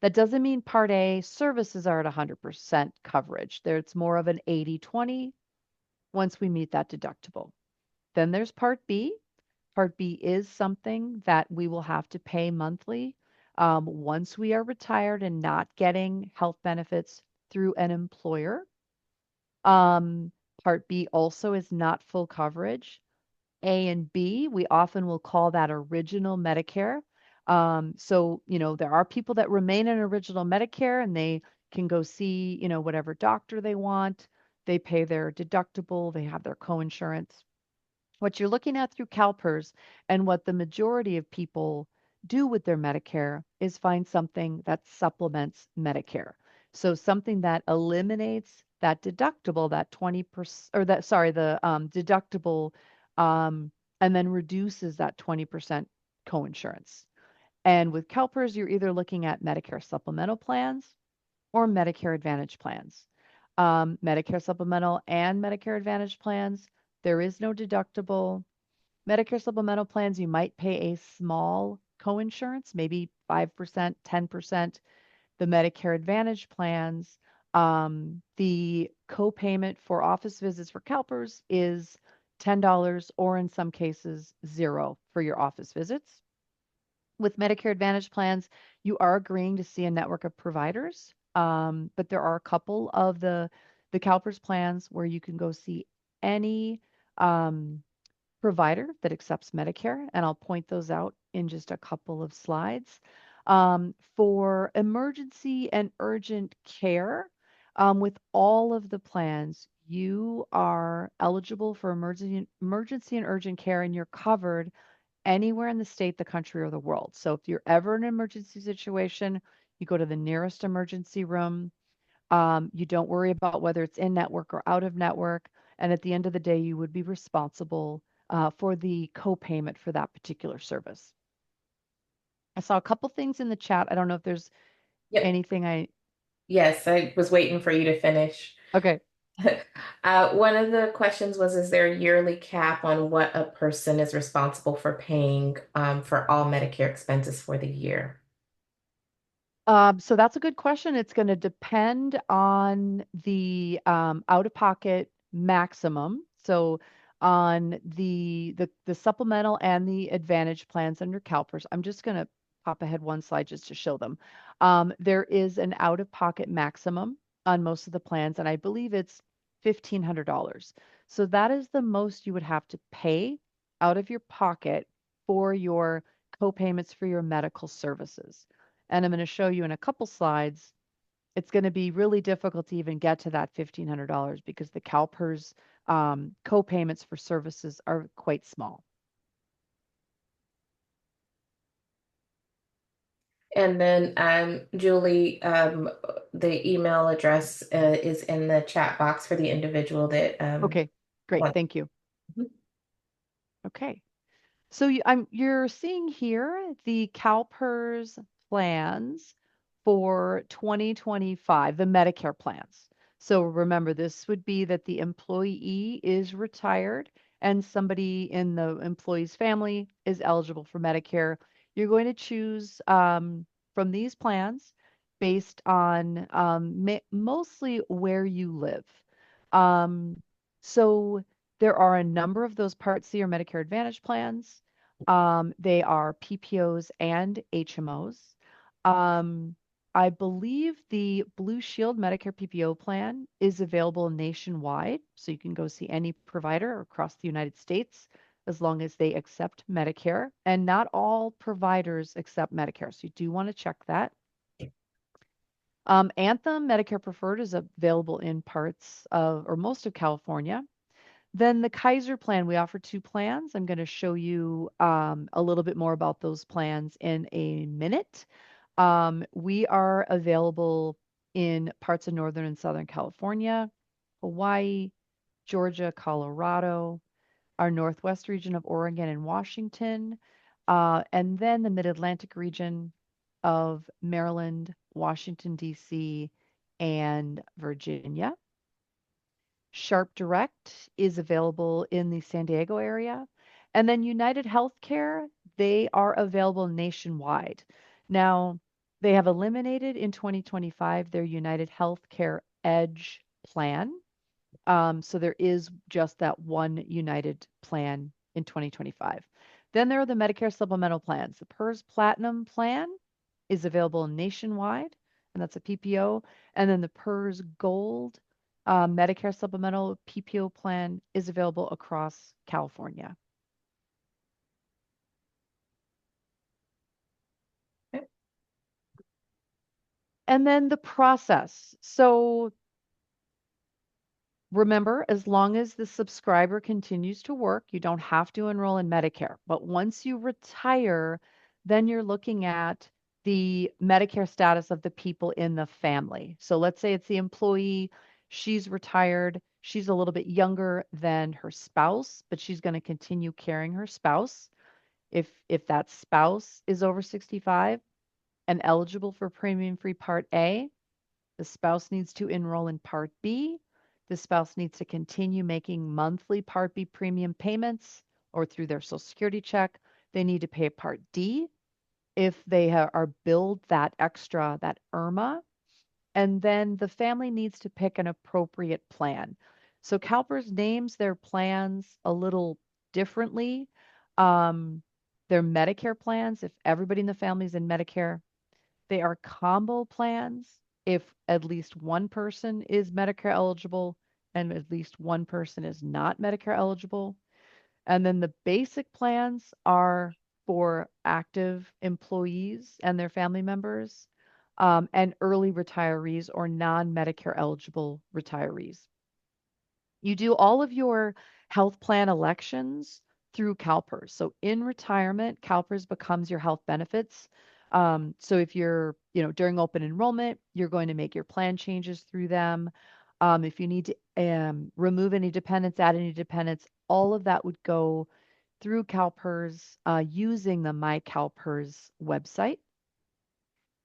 That doesn't mean Part A services are at 100% coverage. There, it's more of an 80-20 once we meet that deductible. Then there's Part B. Part B is something that we will have to pay monthly once we are retired and not getting health benefits through an employer. Um, Part B also is not full coverage. A and B, we often will call that original Medicare. So, there are people that remain in original Medicare and they can go see, whatever doctor they want. They pay their deductible, they have their coinsurance. What you're looking at through CalPERS and what the majority of people do with their Medicare is find something that supplements Medicare. So something that eliminates that deductible, that 20% or that, sorry, the deductible, um, and then reduces that 20% coinsurance. And with CalPERS, you're either looking at Medicare supplemental plans or Medicare Advantage plans. Medicare supplemental and Medicare Advantage plans, there is no deductible. Medicare supplemental plans, you might pay a small coinsurance, maybe 5%, 10%. The Medicare Advantage plans, the copayment for office visits for CalPERS is $10 or in some cases zero for your office visits. With Medicare Advantage plans, you are agreeing to see a network of providers, but there are a couple of the CalPERS plans where you can go see any um, provider that accepts Medicare, and I'll point those out in just a couple of slides. For emergency and urgent care, with all of the plans, you are eligible for emergency and urgent care, and you're covered anywhere in the state, the country, or the world. So if you're ever in an emergency situation, you go to the nearest emergency room. You don't worry about whether it's in network or out of network. And at the end of the day, you would be responsible for the co-payment for that particular service. I saw a couple things in the chat. I don't know if there's yep. anything I, Yes, I was waiting for you to finish. okay. One of the questions was, is there a yearly cap on what a person is responsible for paying for all Medicare expenses for the year? So that's a good question. It's going to depend on the out-of-pocket maximum. So on the supplemental and the advantage plans under CalPERS, I'm just going to pop ahead one slide just to show them. There is an out-of-pocket maximum on most of the plans, and I believe it's $1,500. So that is the most you would have to pay out of your pocket for your co-payments for your medical services. And I'm going to show you in a couple slides. It's going to be really difficult to even get to that $1,500 because the CalPERS co-payments for services are quite small. And then, Julie, the email address is in the chat box for the individual that Okay, great. wants. Thank you. Okay. So you're seeing here the CalPERS plans for 2025, the Medicare plans. So remember, this would be that the employee is retired and somebody in the employee's family is eligible for Medicare. You're going to choose from these plans based on mostly where you live. Um, so there are a number of those Part C or Medicare Advantage plans. They are PPOs and HMOs. Um, I believe the Blue Shield Medicare PPO plan is available nationwide, so you can go see any provider across the United States as long as they accept Medicare. And not all providers accept Medicare, so you do want to check that. Anthem Medicare Preferred is available in parts of or most of California. Then the Kaiser plan, we offer two plans. I'm going to show you a little bit more about those plans in a minute. We are available in parts of Northern and Southern California, Hawaii, Georgia, Colorado, our Northwest region of Oregon and Washington, and then the Mid Atlantic region of Maryland, Washington, D.C., and Virginia. Sharp Direct is available in the San Diego area. And then United Healthcare, they are available nationwide. Now, they have eliminated in 2025 their United Healthcare Edge plan. So there is just that one United plan in 2025. Then there are the Medicare supplemental plans. The PERS Platinum plan is available nationwide, and that's a PPO. And then the PERS Gold Medicare supplemental PPO plan is available across California. Okay. And then the process. So remember, as long as the subscriber continues to work, you don't have to enroll in Medicare. But once you retire, then you're looking at the Medicare status of the people in the family. So let's say it's the employee, she's retired, she's a little bit younger than her spouse, but she's going to continue carrying her spouse. If that spouse is over 65 and eligible for premium free Part A, the spouse needs to enroll in Part B. The spouse needs to continue making monthly Part B premium payments or through their Social Security check. They need to pay Part D if they are billed that extra, that IRMA. And then the family needs to pick an appropriate plan. So CalPERS names their plans a little differently. Um, they're Medicare plans if everybody in the family is in Medicare. They are combo plans if at least one person is Medicare eligible and at least one person is not Medicare eligible. And then the basic plans are for active employees and their family members, and early retirees or non-Medicare eligible retirees. You do all of your health plan elections through CalPERS. So in retirement, CalPERS becomes your health benefits. So if you're, during open enrollment, you're going to make your plan changes through them. If you need to remove any dependents, add any dependents, all of that would go through CalPERS using the My CalPERS website.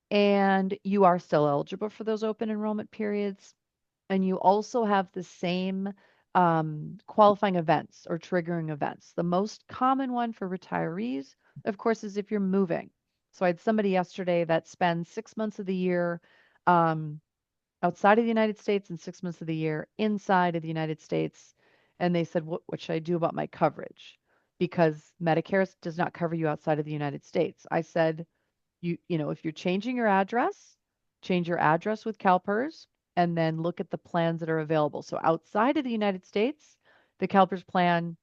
And you are still eligible for those open enrollment periods. And you also have the same qualifying events or triggering events. The most common one for retirees, of course, is if you're moving. So I had somebody yesterday that spends 6 months of the year um, outside of the United States and 6 months of the year inside of the United States. And they said, what should I do about my coverage? Because Medicare does not cover you outside of the United States. I said, if you're changing your address, change your address with CalPERS and then look at the plans that are available. So outside of the United States, the CalPERS plan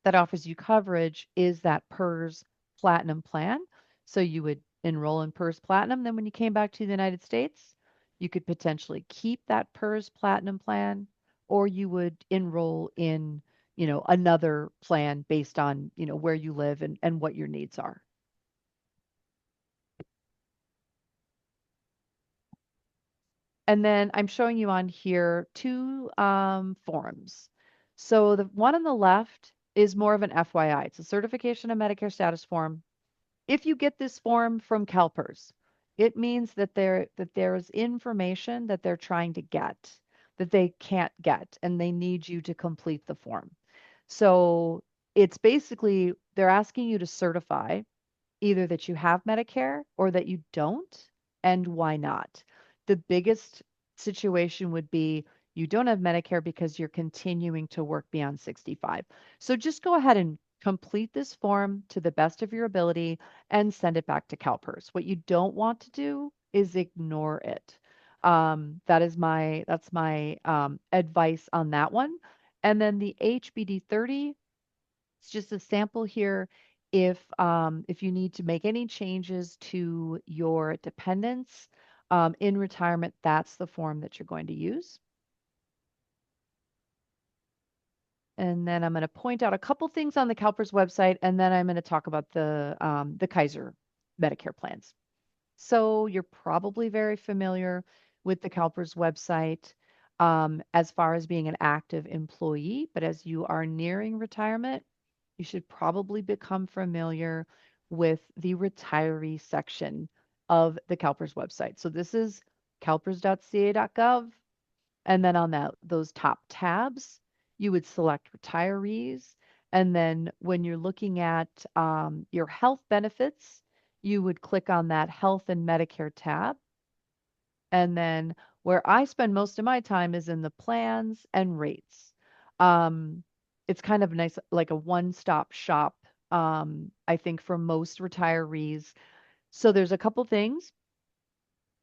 that offers you coverage is that PERS Platinum plan. So you would enroll in PERS Platinum. Then when you came back to the United States, you could potentially keep that PERS Platinum plan, or you would enroll in, another plan based on, where you live and what your needs are. And then I'm showing you on here two forms. So the one on the left is more of an FYI. It's a certification of Medicare status form. If you get this form from CalPERS, it means that there is information that they're trying to get that they can't get, and they need you to complete the form. So it's basically they're asking you to certify either that you have Medicare or that you don't, and why not. The biggest situation would be you don't have Medicare because you're continuing to work beyond 65. So just go ahead and complete this form to the best of your ability and send it back to CalPERS. What you don't want to do is ignore it. That's my advice on that one. And then the HBD 30, it's just a sample here. If you need to make any changes to your dependents, In retirement, that's the form that you're going to use. And then I'm going to point out a couple things on the CalPERS website, and then I'm going to talk about the Kaiser Medicare plans. So you're probably very familiar with the CalPERS website as far as being an active employee, but as you are nearing retirement, you should probably become familiar with the retiree section of the CalPERS website. So this is calpers.ca.gov. And then on those top tabs, you would select retirees. And then when you're looking at your health benefits, you would click on that health and Medicare tab. And then where I spend most of my time is in the plans and rates. Um, it's kind of nice, like a one-stop shop, I think, for most retirees. So there's a couple things.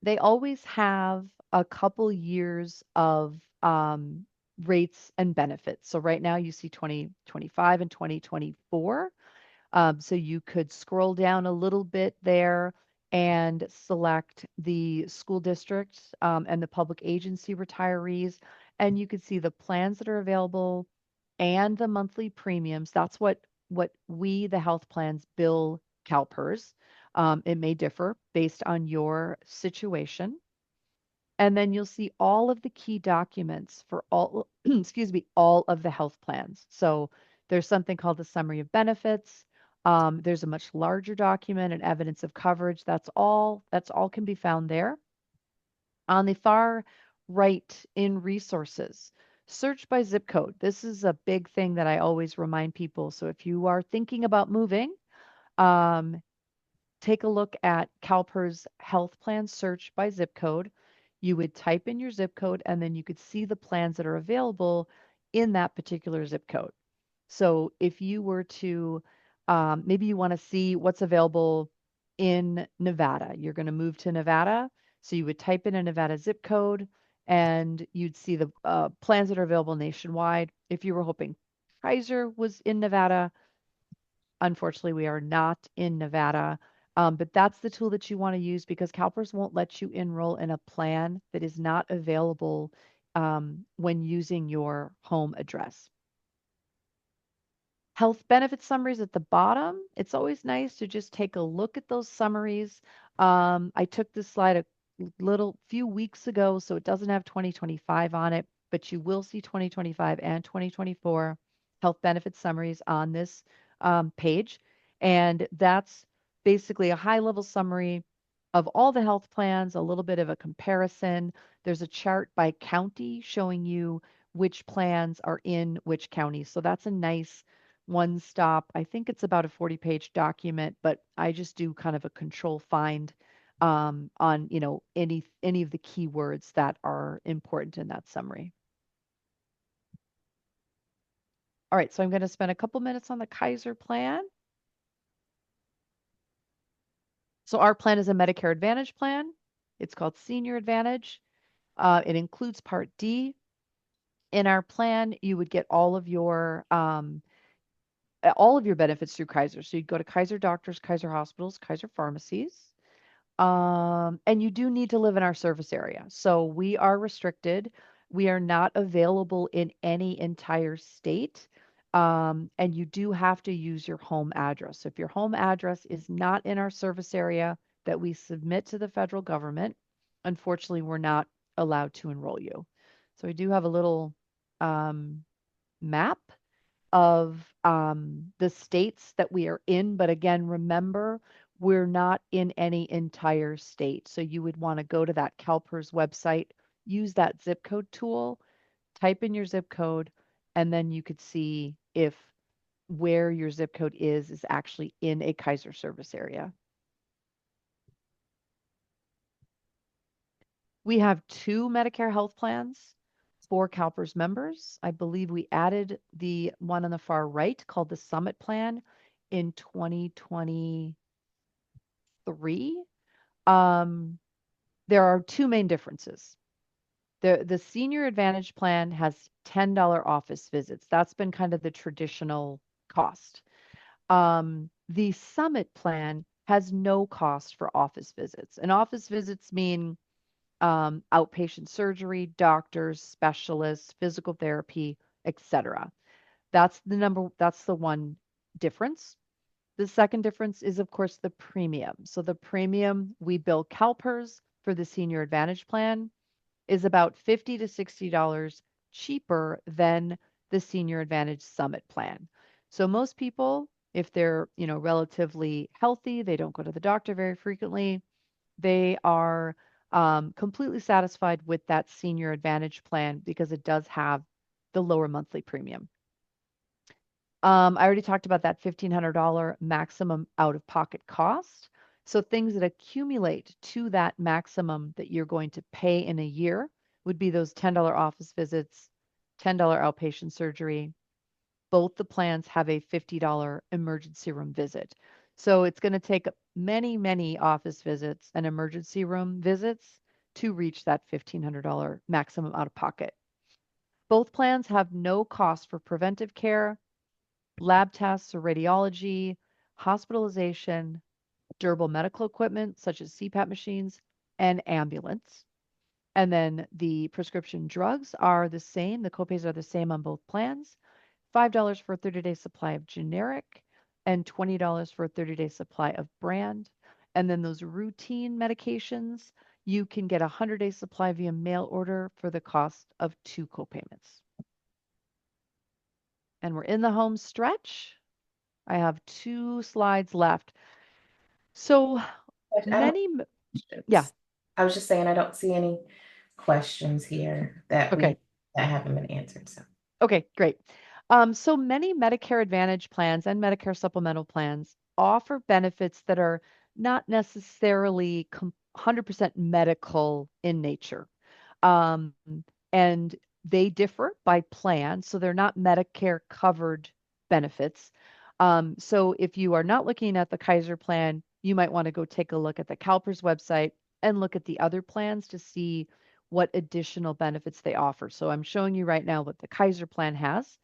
They always have a couple years of rates and benefits. So right now you see 2025 and 2024. So you could scroll down a little bit there and select the school district and the public agency retirees, and you could see the plans that are available and the monthly premiums. That's what we, the health plans, bill CalPERS. It may differ based on your situation. And then you'll see all of the key documents for all, excuse me, all of the health plans. So there's something called the summary of benefits. There's a much larger document and evidence of coverage. That's all can be found there. On the far right in resources, search by zip code. This is a big thing that I always remind people. So if you are thinking about moving, um, take a look at CalPERS health plan search by zip code. You would type in your zip code and then you could see the plans that are available in that particular zip code. So if you were to, maybe you want to see what's available in Nevada, you're going to move to Nevada. So you would type in a Nevada zip code and you'd see the plans that are available nationwide. If you were hoping Kaiser was in Nevada, unfortunately, we are not in Nevada. But that's the tool that you want to use because CalPERS won't let you enroll in a plan that is not available when using your home address. Health benefit summaries at the bottom. It's always nice to just take a look at those summaries. I took this slide a little few weeks ago, so it doesn't have 2025 on it, but you will see 2025 and 2024 health benefit summaries on this page. And that's basically a high level summary of all the health plans, a little bit of a comparison. There's a chart by county showing you which plans are in which county. So that's a nice one stop. I think it's about a 40-page document, but I just do kind of a control find on, any of the keywords that are important in that summary. All right, so I'm going to spend a couple minutes on the Kaiser plan. So our plan is a Medicare Advantage plan. It's called Senior Advantage. It includes Part D. In our plan, you would get all of your benefits through Kaiser. So you'd go to Kaiser doctors, Kaiser hospitals, Kaiser pharmacies. And you do need to live in our service area. So we are restricted. We are not available in any entire state. And you do have to use your home address. So if your home address is not in our service area that we submit to the federal government, unfortunately, we're not allowed to enroll you. So we do have a little map of the states that we are in. But again, remember, we're not in any entire state. So you would want to go to that CalPERS website, use that zip code tool, type in your zip code, and then you could see if where your zip code is actually in a Kaiser service area. We have two Medicare health plans for CalPERS members. I believe we added the one on the far right called the Summit Plan in 2023. Um, there are two main differences. The Senior Advantage plan has $10 office visits. That's been kind of the traditional cost. The Summit plan has no cost for office visits. And office visits mean outpatient surgery, doctors, specialists, physical therapy, etc. That's the one difference. The second difference is, of course, the premium. So the premium we bill CalPERS for the Senior Advantage plan is about $50 to $60 cheaper than the Senior Advantage Summit plan. So most people, if they're, relatively healthy, they don't go to the doctor very frequently, they are completely satisfied with that Senior Advantage plan because it does have the lower monthly premium. I already talked about that $1,500 maximum out-of-pocket cost. So things that accumulate to that maximum that you're going to pay in a year would be those $10 office visits, $10 outpatient surgery. Both the plans have a $50 emergency room visit. So it's going to take many, many office visits and emergency room visits to reach that $1,500 maximum out of pocket. Both plans have no cost for preventive care, lab tests or radiology, hospitalization, durable medical equipment such as CPAP machines, and ambulance. And then the prescription drugs are the same. The copays are the same on both plans. $5 for a 30-day supply of generic and $20 for a 30-day supply of brand. And then those routine medications, you can get a 100-day supply via mail order for the cost of 2 copayments. And we're in the home stretch. I have 2 slides left. So But I don't many, yeah, questions. I was just saying I don't see any questions here okay. that haven't been answered. So Okay, great. So many Medicare Advantage plans and Medicare supplemental plans offer benefits that are not necessarily 100% medical in nature. Um, and they differ by plan, so they're not Medicare covered benefits. So if you are not looking at the Kaiser plan, you might want to go take a look at the CalPERS website and look at the other plans to see what additional benefits they offer. So I'm showing you right now what the Kaiser plan has.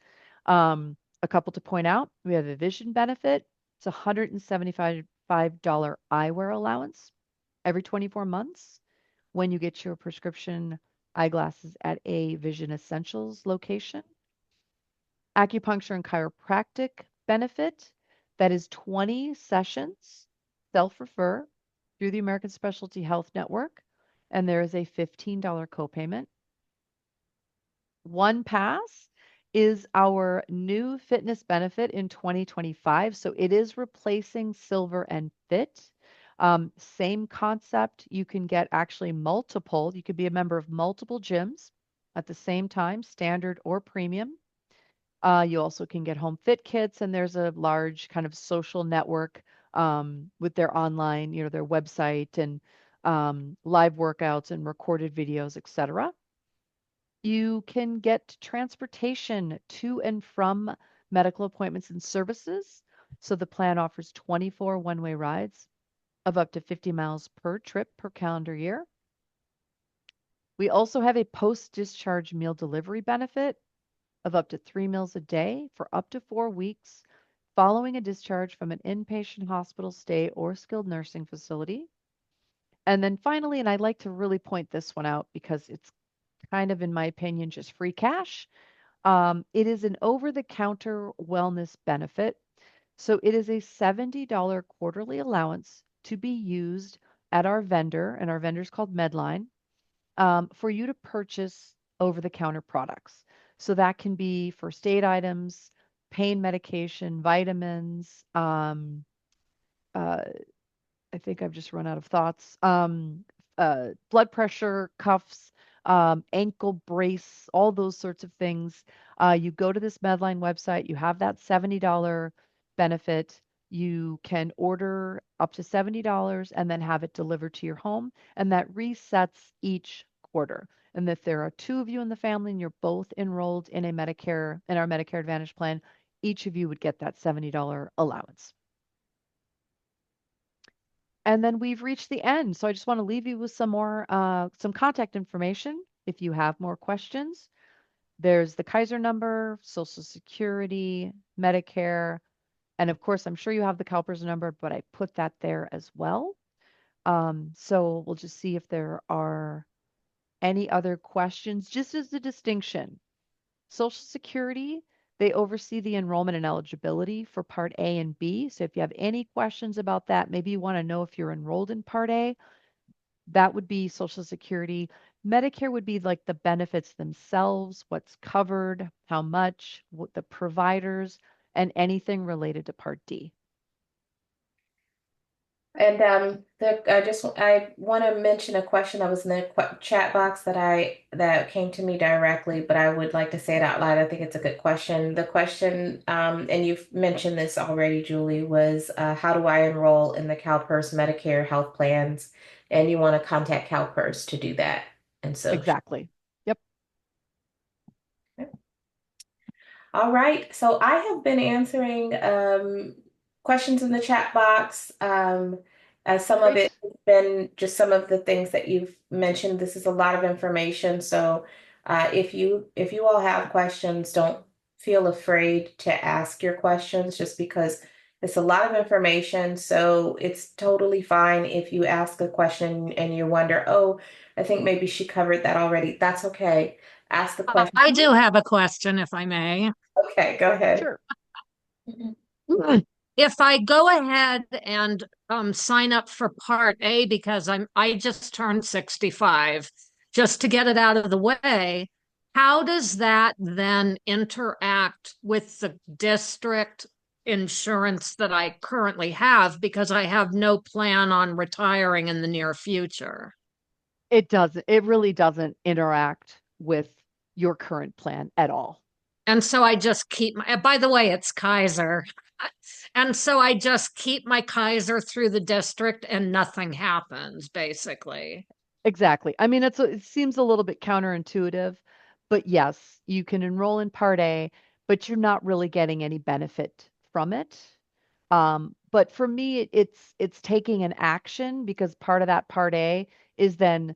A couple to point out, we have a vision benefit. It's a $175 eyewear allowance every 24 months when you get your prescription eyeglasses at a Vision Essentials location. Acupuncture and chiropractic benefit, that is 20 sessions, self-refer through the American Specialty Health Network, and there is a $15 copayment. One Pass is our new fitness benefit in 2025. So it is replacing Silver and Fit. Same concept. You can get actually multiple. You could be a member of multiple gyms at the same time, standard or premium. You also can get home fit kits, and there's a large kind of social network with their online, their website and live workouts and recorded videos, etc. You can get transportation to and from medical appointments and services. So the plan offers 24 one-way rides of up to 50 miles per trip per calendar year. We also have a post-discharge meal delivery benefit of up to 3 meals a day for up to 4 weeks following a discharge from an inpatient hospital stay or skilled nursing facility. And then finally, and I'd like to really point this one out because it's kind of, in my opinion, just free cash. It is an over-the-counter wellness benefit. So it is a $70 quarterly allowance to be used at our vendor, and our vendor is called Medline, for you to purchase over-the-counter products. So that can be first aid items, pain medication, vitamins, uh, I think I've just run out of thoughts. Blood pressure, cuffs, ankle brace, all those sorts of things. You go to this Medline website, you have that $70 benefit. You can order up to $70 and then have it delivered to your home, and that resets each quarter. And if there are 2 of you in the family and you're both enrolled in our Medicare Advantage plan, each of you would get that $70 allowance. And then we've reached the end. So I just want to leave you with some contact information if you have more questions. There's the Kaiser number, Social Security, Medicare, and of course, I'm sure you have the CalPERS number, but I put that there as well. So we'll just see if there are any other questions, just as a distinction, Social Security, they oversee the enrollment and eligibility for Part A and B. So if you have any questions about that, maybe you want to know if you're enrolled in Part A, that would be Social Security. Medicare would be like the benefits themselves, what's covered, how much, what the providers, and anything related to Part D. And I want to mention a question that was in the chat box that came to me directly, but I would like to say it out loud. I think it's a good question. The question, and you've mentioned this already, Julie, was how do I enroll in the CalPERS Medicare health plans? And you want to contact CalPERS to do that. And so Exactly. Yep. all right. So I have been answering questions in the chat box. Some of it Great. has been just some of the things that you've mentioned. This is a lot of information. So if you all have questions, don't feel afraid to ask your questions just because it's a lot of information. So it's totally fine if you ask a question and you wonder, oh, I think maybe she covered that already. That's okay. Ask the question. I Mhm. do have a question, if I may. Okay, go ahead. Sure. Mhm. If I go ahead and sign up for Part A because I just turned 65, just to get it out of the way, how does that then interact with the district insurance that I currently have because I have no plan on retiring in the near future? It really doesn't interact with your current plan at all. And so I just keep my, by the way, it's Kaiser. And so I just keep my Kaiser through the district and nothing happens, basically. Exactly. I mean, it seems a little bit counterintuitive, but yes, you can enroll in Part A, but you're not really getting any benefit from it. But for me, it's taking an action because part of that Part A is then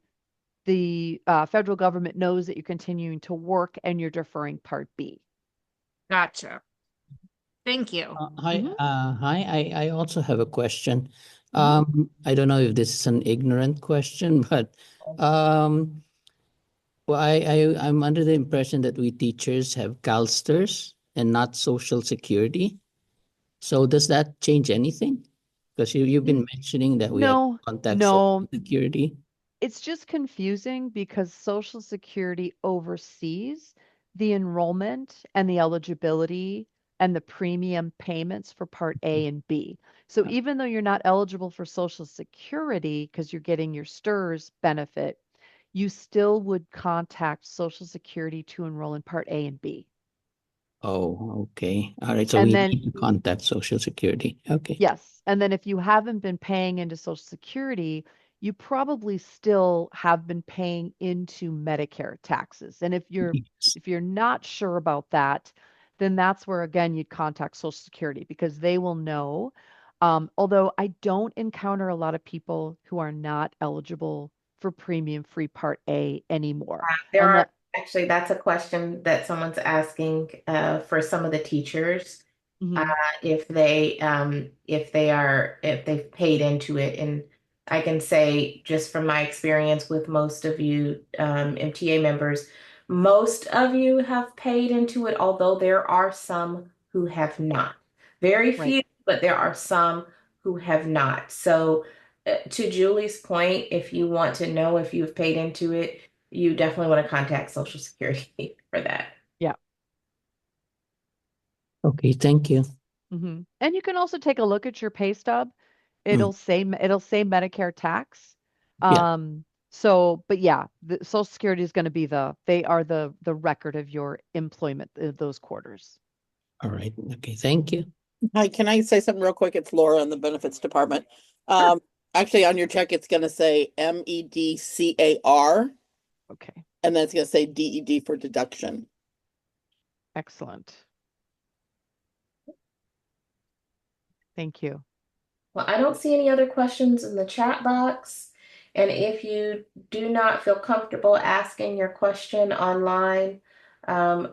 the federal government knows that you're continuing to work and you're deferring Part B. Gotcha. Thank you. Hmm. Hi. I also have a question. Hmm. I don't know if this is an ignorant question, but um, well, I'm under the impression that we teachers have CalSTRS and not Social Security. So does that change anything? Because you've been mentioning that we have to No, contact Social no, Security. it's just confusing because Social Security oversees the enrollment and the eligibility and the premium payments for Part A and B. So even though you're not eligible for Social Security because you're getting your STRS benefit, you still would contact Social Security to enroll in Part A and B. Oh, okay. All right. So And we then need to contact Social Security. Okay. yes. And then if you haven't been paying into Social Security, you probably still have been paying into Medicare taxes. And Yes. if you're not sure about that, then that's where again you'd contact Social Security because they will know. Although I don't encounter a lot of people who are not eligible for premium free Part A anymore. There are Unless, actually, that's a question that someone's asking for some of the teachers uh, if they've paid into it. And I can say just from my experience with most of you MTA members, most of you have paid into it, although there are some who have not. Very right. few, but there are some who have not. So to Julie's point, if you want to know if you've paid into it, you definitely want to contact Social Security for that. Yeah. Okay. Thank you. And you can also take a look at your pay stub. Mm, It'll say Medicare tax. yeah. But yeah, the Social Security is going to be they are the record of your employment those quarters. All right. Okay. Thank you. Hi, can I say something real quick? It's Laura in the benefits department. Sure. Actually, on your check, it's going to say MEDCAR, Okay. and then it's going to say DED for deduction. Excellent. Thank you. Well, I don't see any other questions in the chat box. And if you do not feel comfortable asking your question online,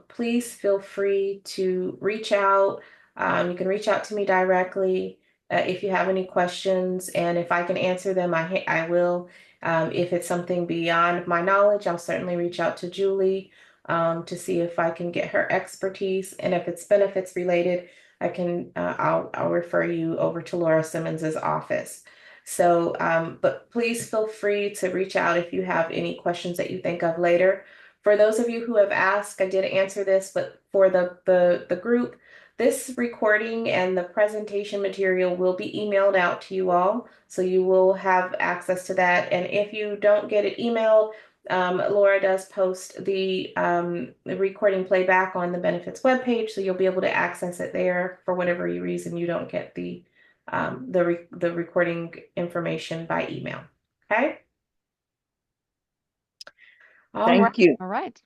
please feel free to reach out. You can reach out to me directly. if you have any questions, and if I can answer them, I will. If it's something beyond my knowledge, I'll certainly reach out to Julie to see if I can get her expertise. And if it's benefits related, I'll refer you over to Laura Simmons's office. So, but please feel free to reach out if you have any questions that you think of later. For those of you who have asked, I did answer this, but for the group, this recording and the presentation material will be emailed out to you all, so you will have access to that. And if you don't get it emailed, Laura does post the recording playback on the benefits webpage, so you'll be able to access it there for whatever reason you don't get the recording information by email. Okay. All right. Thank you. All right.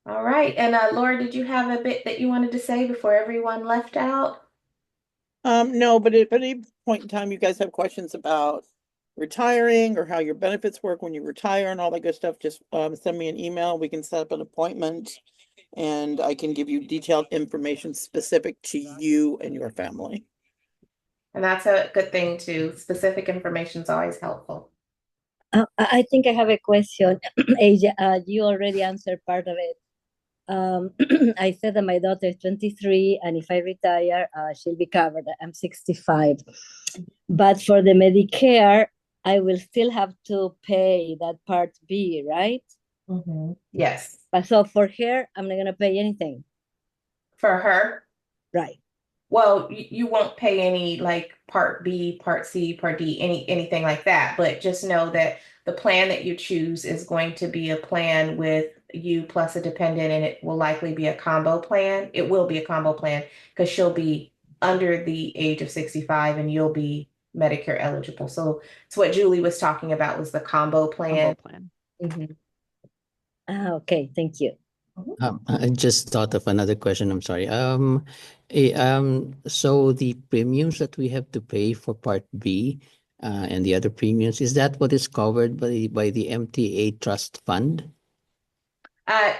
All right. And Laura, did you have a bit that you wanted to say before everyone left out? No, but at any point in time, you guys have questions about retiring or how your benefits work when you retire and all that good stuff, just send me an email. We can set up an appointment and I can give you detailed information specific to you and your family. And that's a good thing too. Specific information is always helpful. I think I have a question. Asia, you already answered part of it. I said that my daughter is 23, and if I retire, she'll be covered. I'm 65. But for the Medicare, I will still have to pay that Part B, right? Yes. But so for her, I'm not going to pay anything. For her, Right. well, you won't pay any like Part B, Part C, Part D, anything like that. But just know that the plan that you choose is going to be a plan with you plus a dependent, and it will likely be a combo plan. It will be a combo plan because she'll be under the age of 65 and you'll be Medicare eligible. So it's what Julie was talking about was the combo plan. Combo plan. Okay, thank you. I just thought of another question. I'm sorry. So the premiums that we have to pay for Part B, and the other premiums, is that what is covered by the MTA Trust Fund? Uh,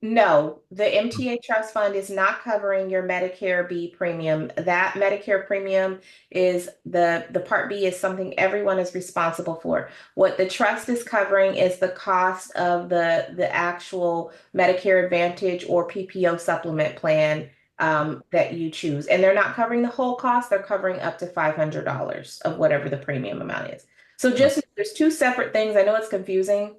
no, the MTA Trust Fund is not covering your Medicare B premium. That Medicare premium is the Part B is something everyone is responsible for. What the trust is covering is the cost of the actual Medicare Advantage or PPO supplement plan that you choose. And they're not covering the whole cost, they're covering up to $500 of whatever the premium amount is. So just there's two separate things. I know it's confusing.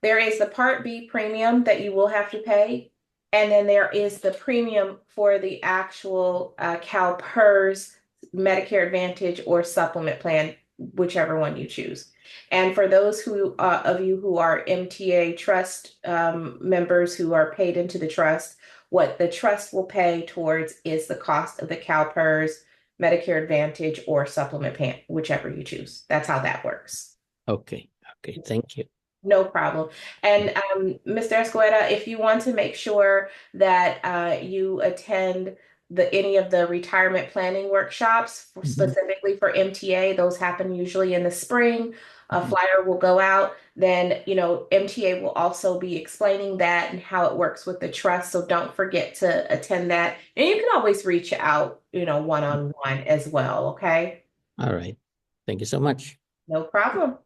There is the Part B premium that you will have to pay, and then there is the premium for the actual CalPERS Medicare Advantage or supplement plan, whichever one you choose. And for those who of you who are MTA trust members who are paid into the trust, what the trust will pay towards is the cost of the CalPERS Medicare Advantage or supplement plan, whichever you choose. That's how that works. Okay. Thank you. No problem. And Mr. Escueta, if you want to make sure that you attend any of the retirement planning workshops, specifically for MTA, those happen usually in the spring. A flyer will go out. Then, MTA will also be explaining that and how it works with the trust. So don't forget to attend that. And you can always reach out, one-on-one as well. Okay. All right. Thank you so much. No problem.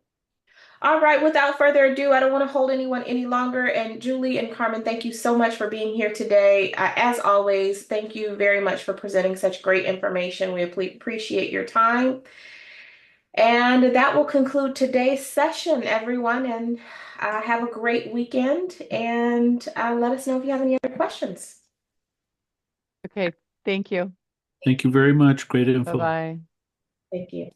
All right, without further ado, I don't want to hold anyone any longer. And Julie and Carmen, thank you so much for being here today. As always, thank you very much for presenting such great information. We appreciate your time. And that will conclude today's session, everyone. And have a great weekend. And let us know if you have any other questions. Okay. Thank you. Thank you very much. Great info. Bye-bye. Thank you.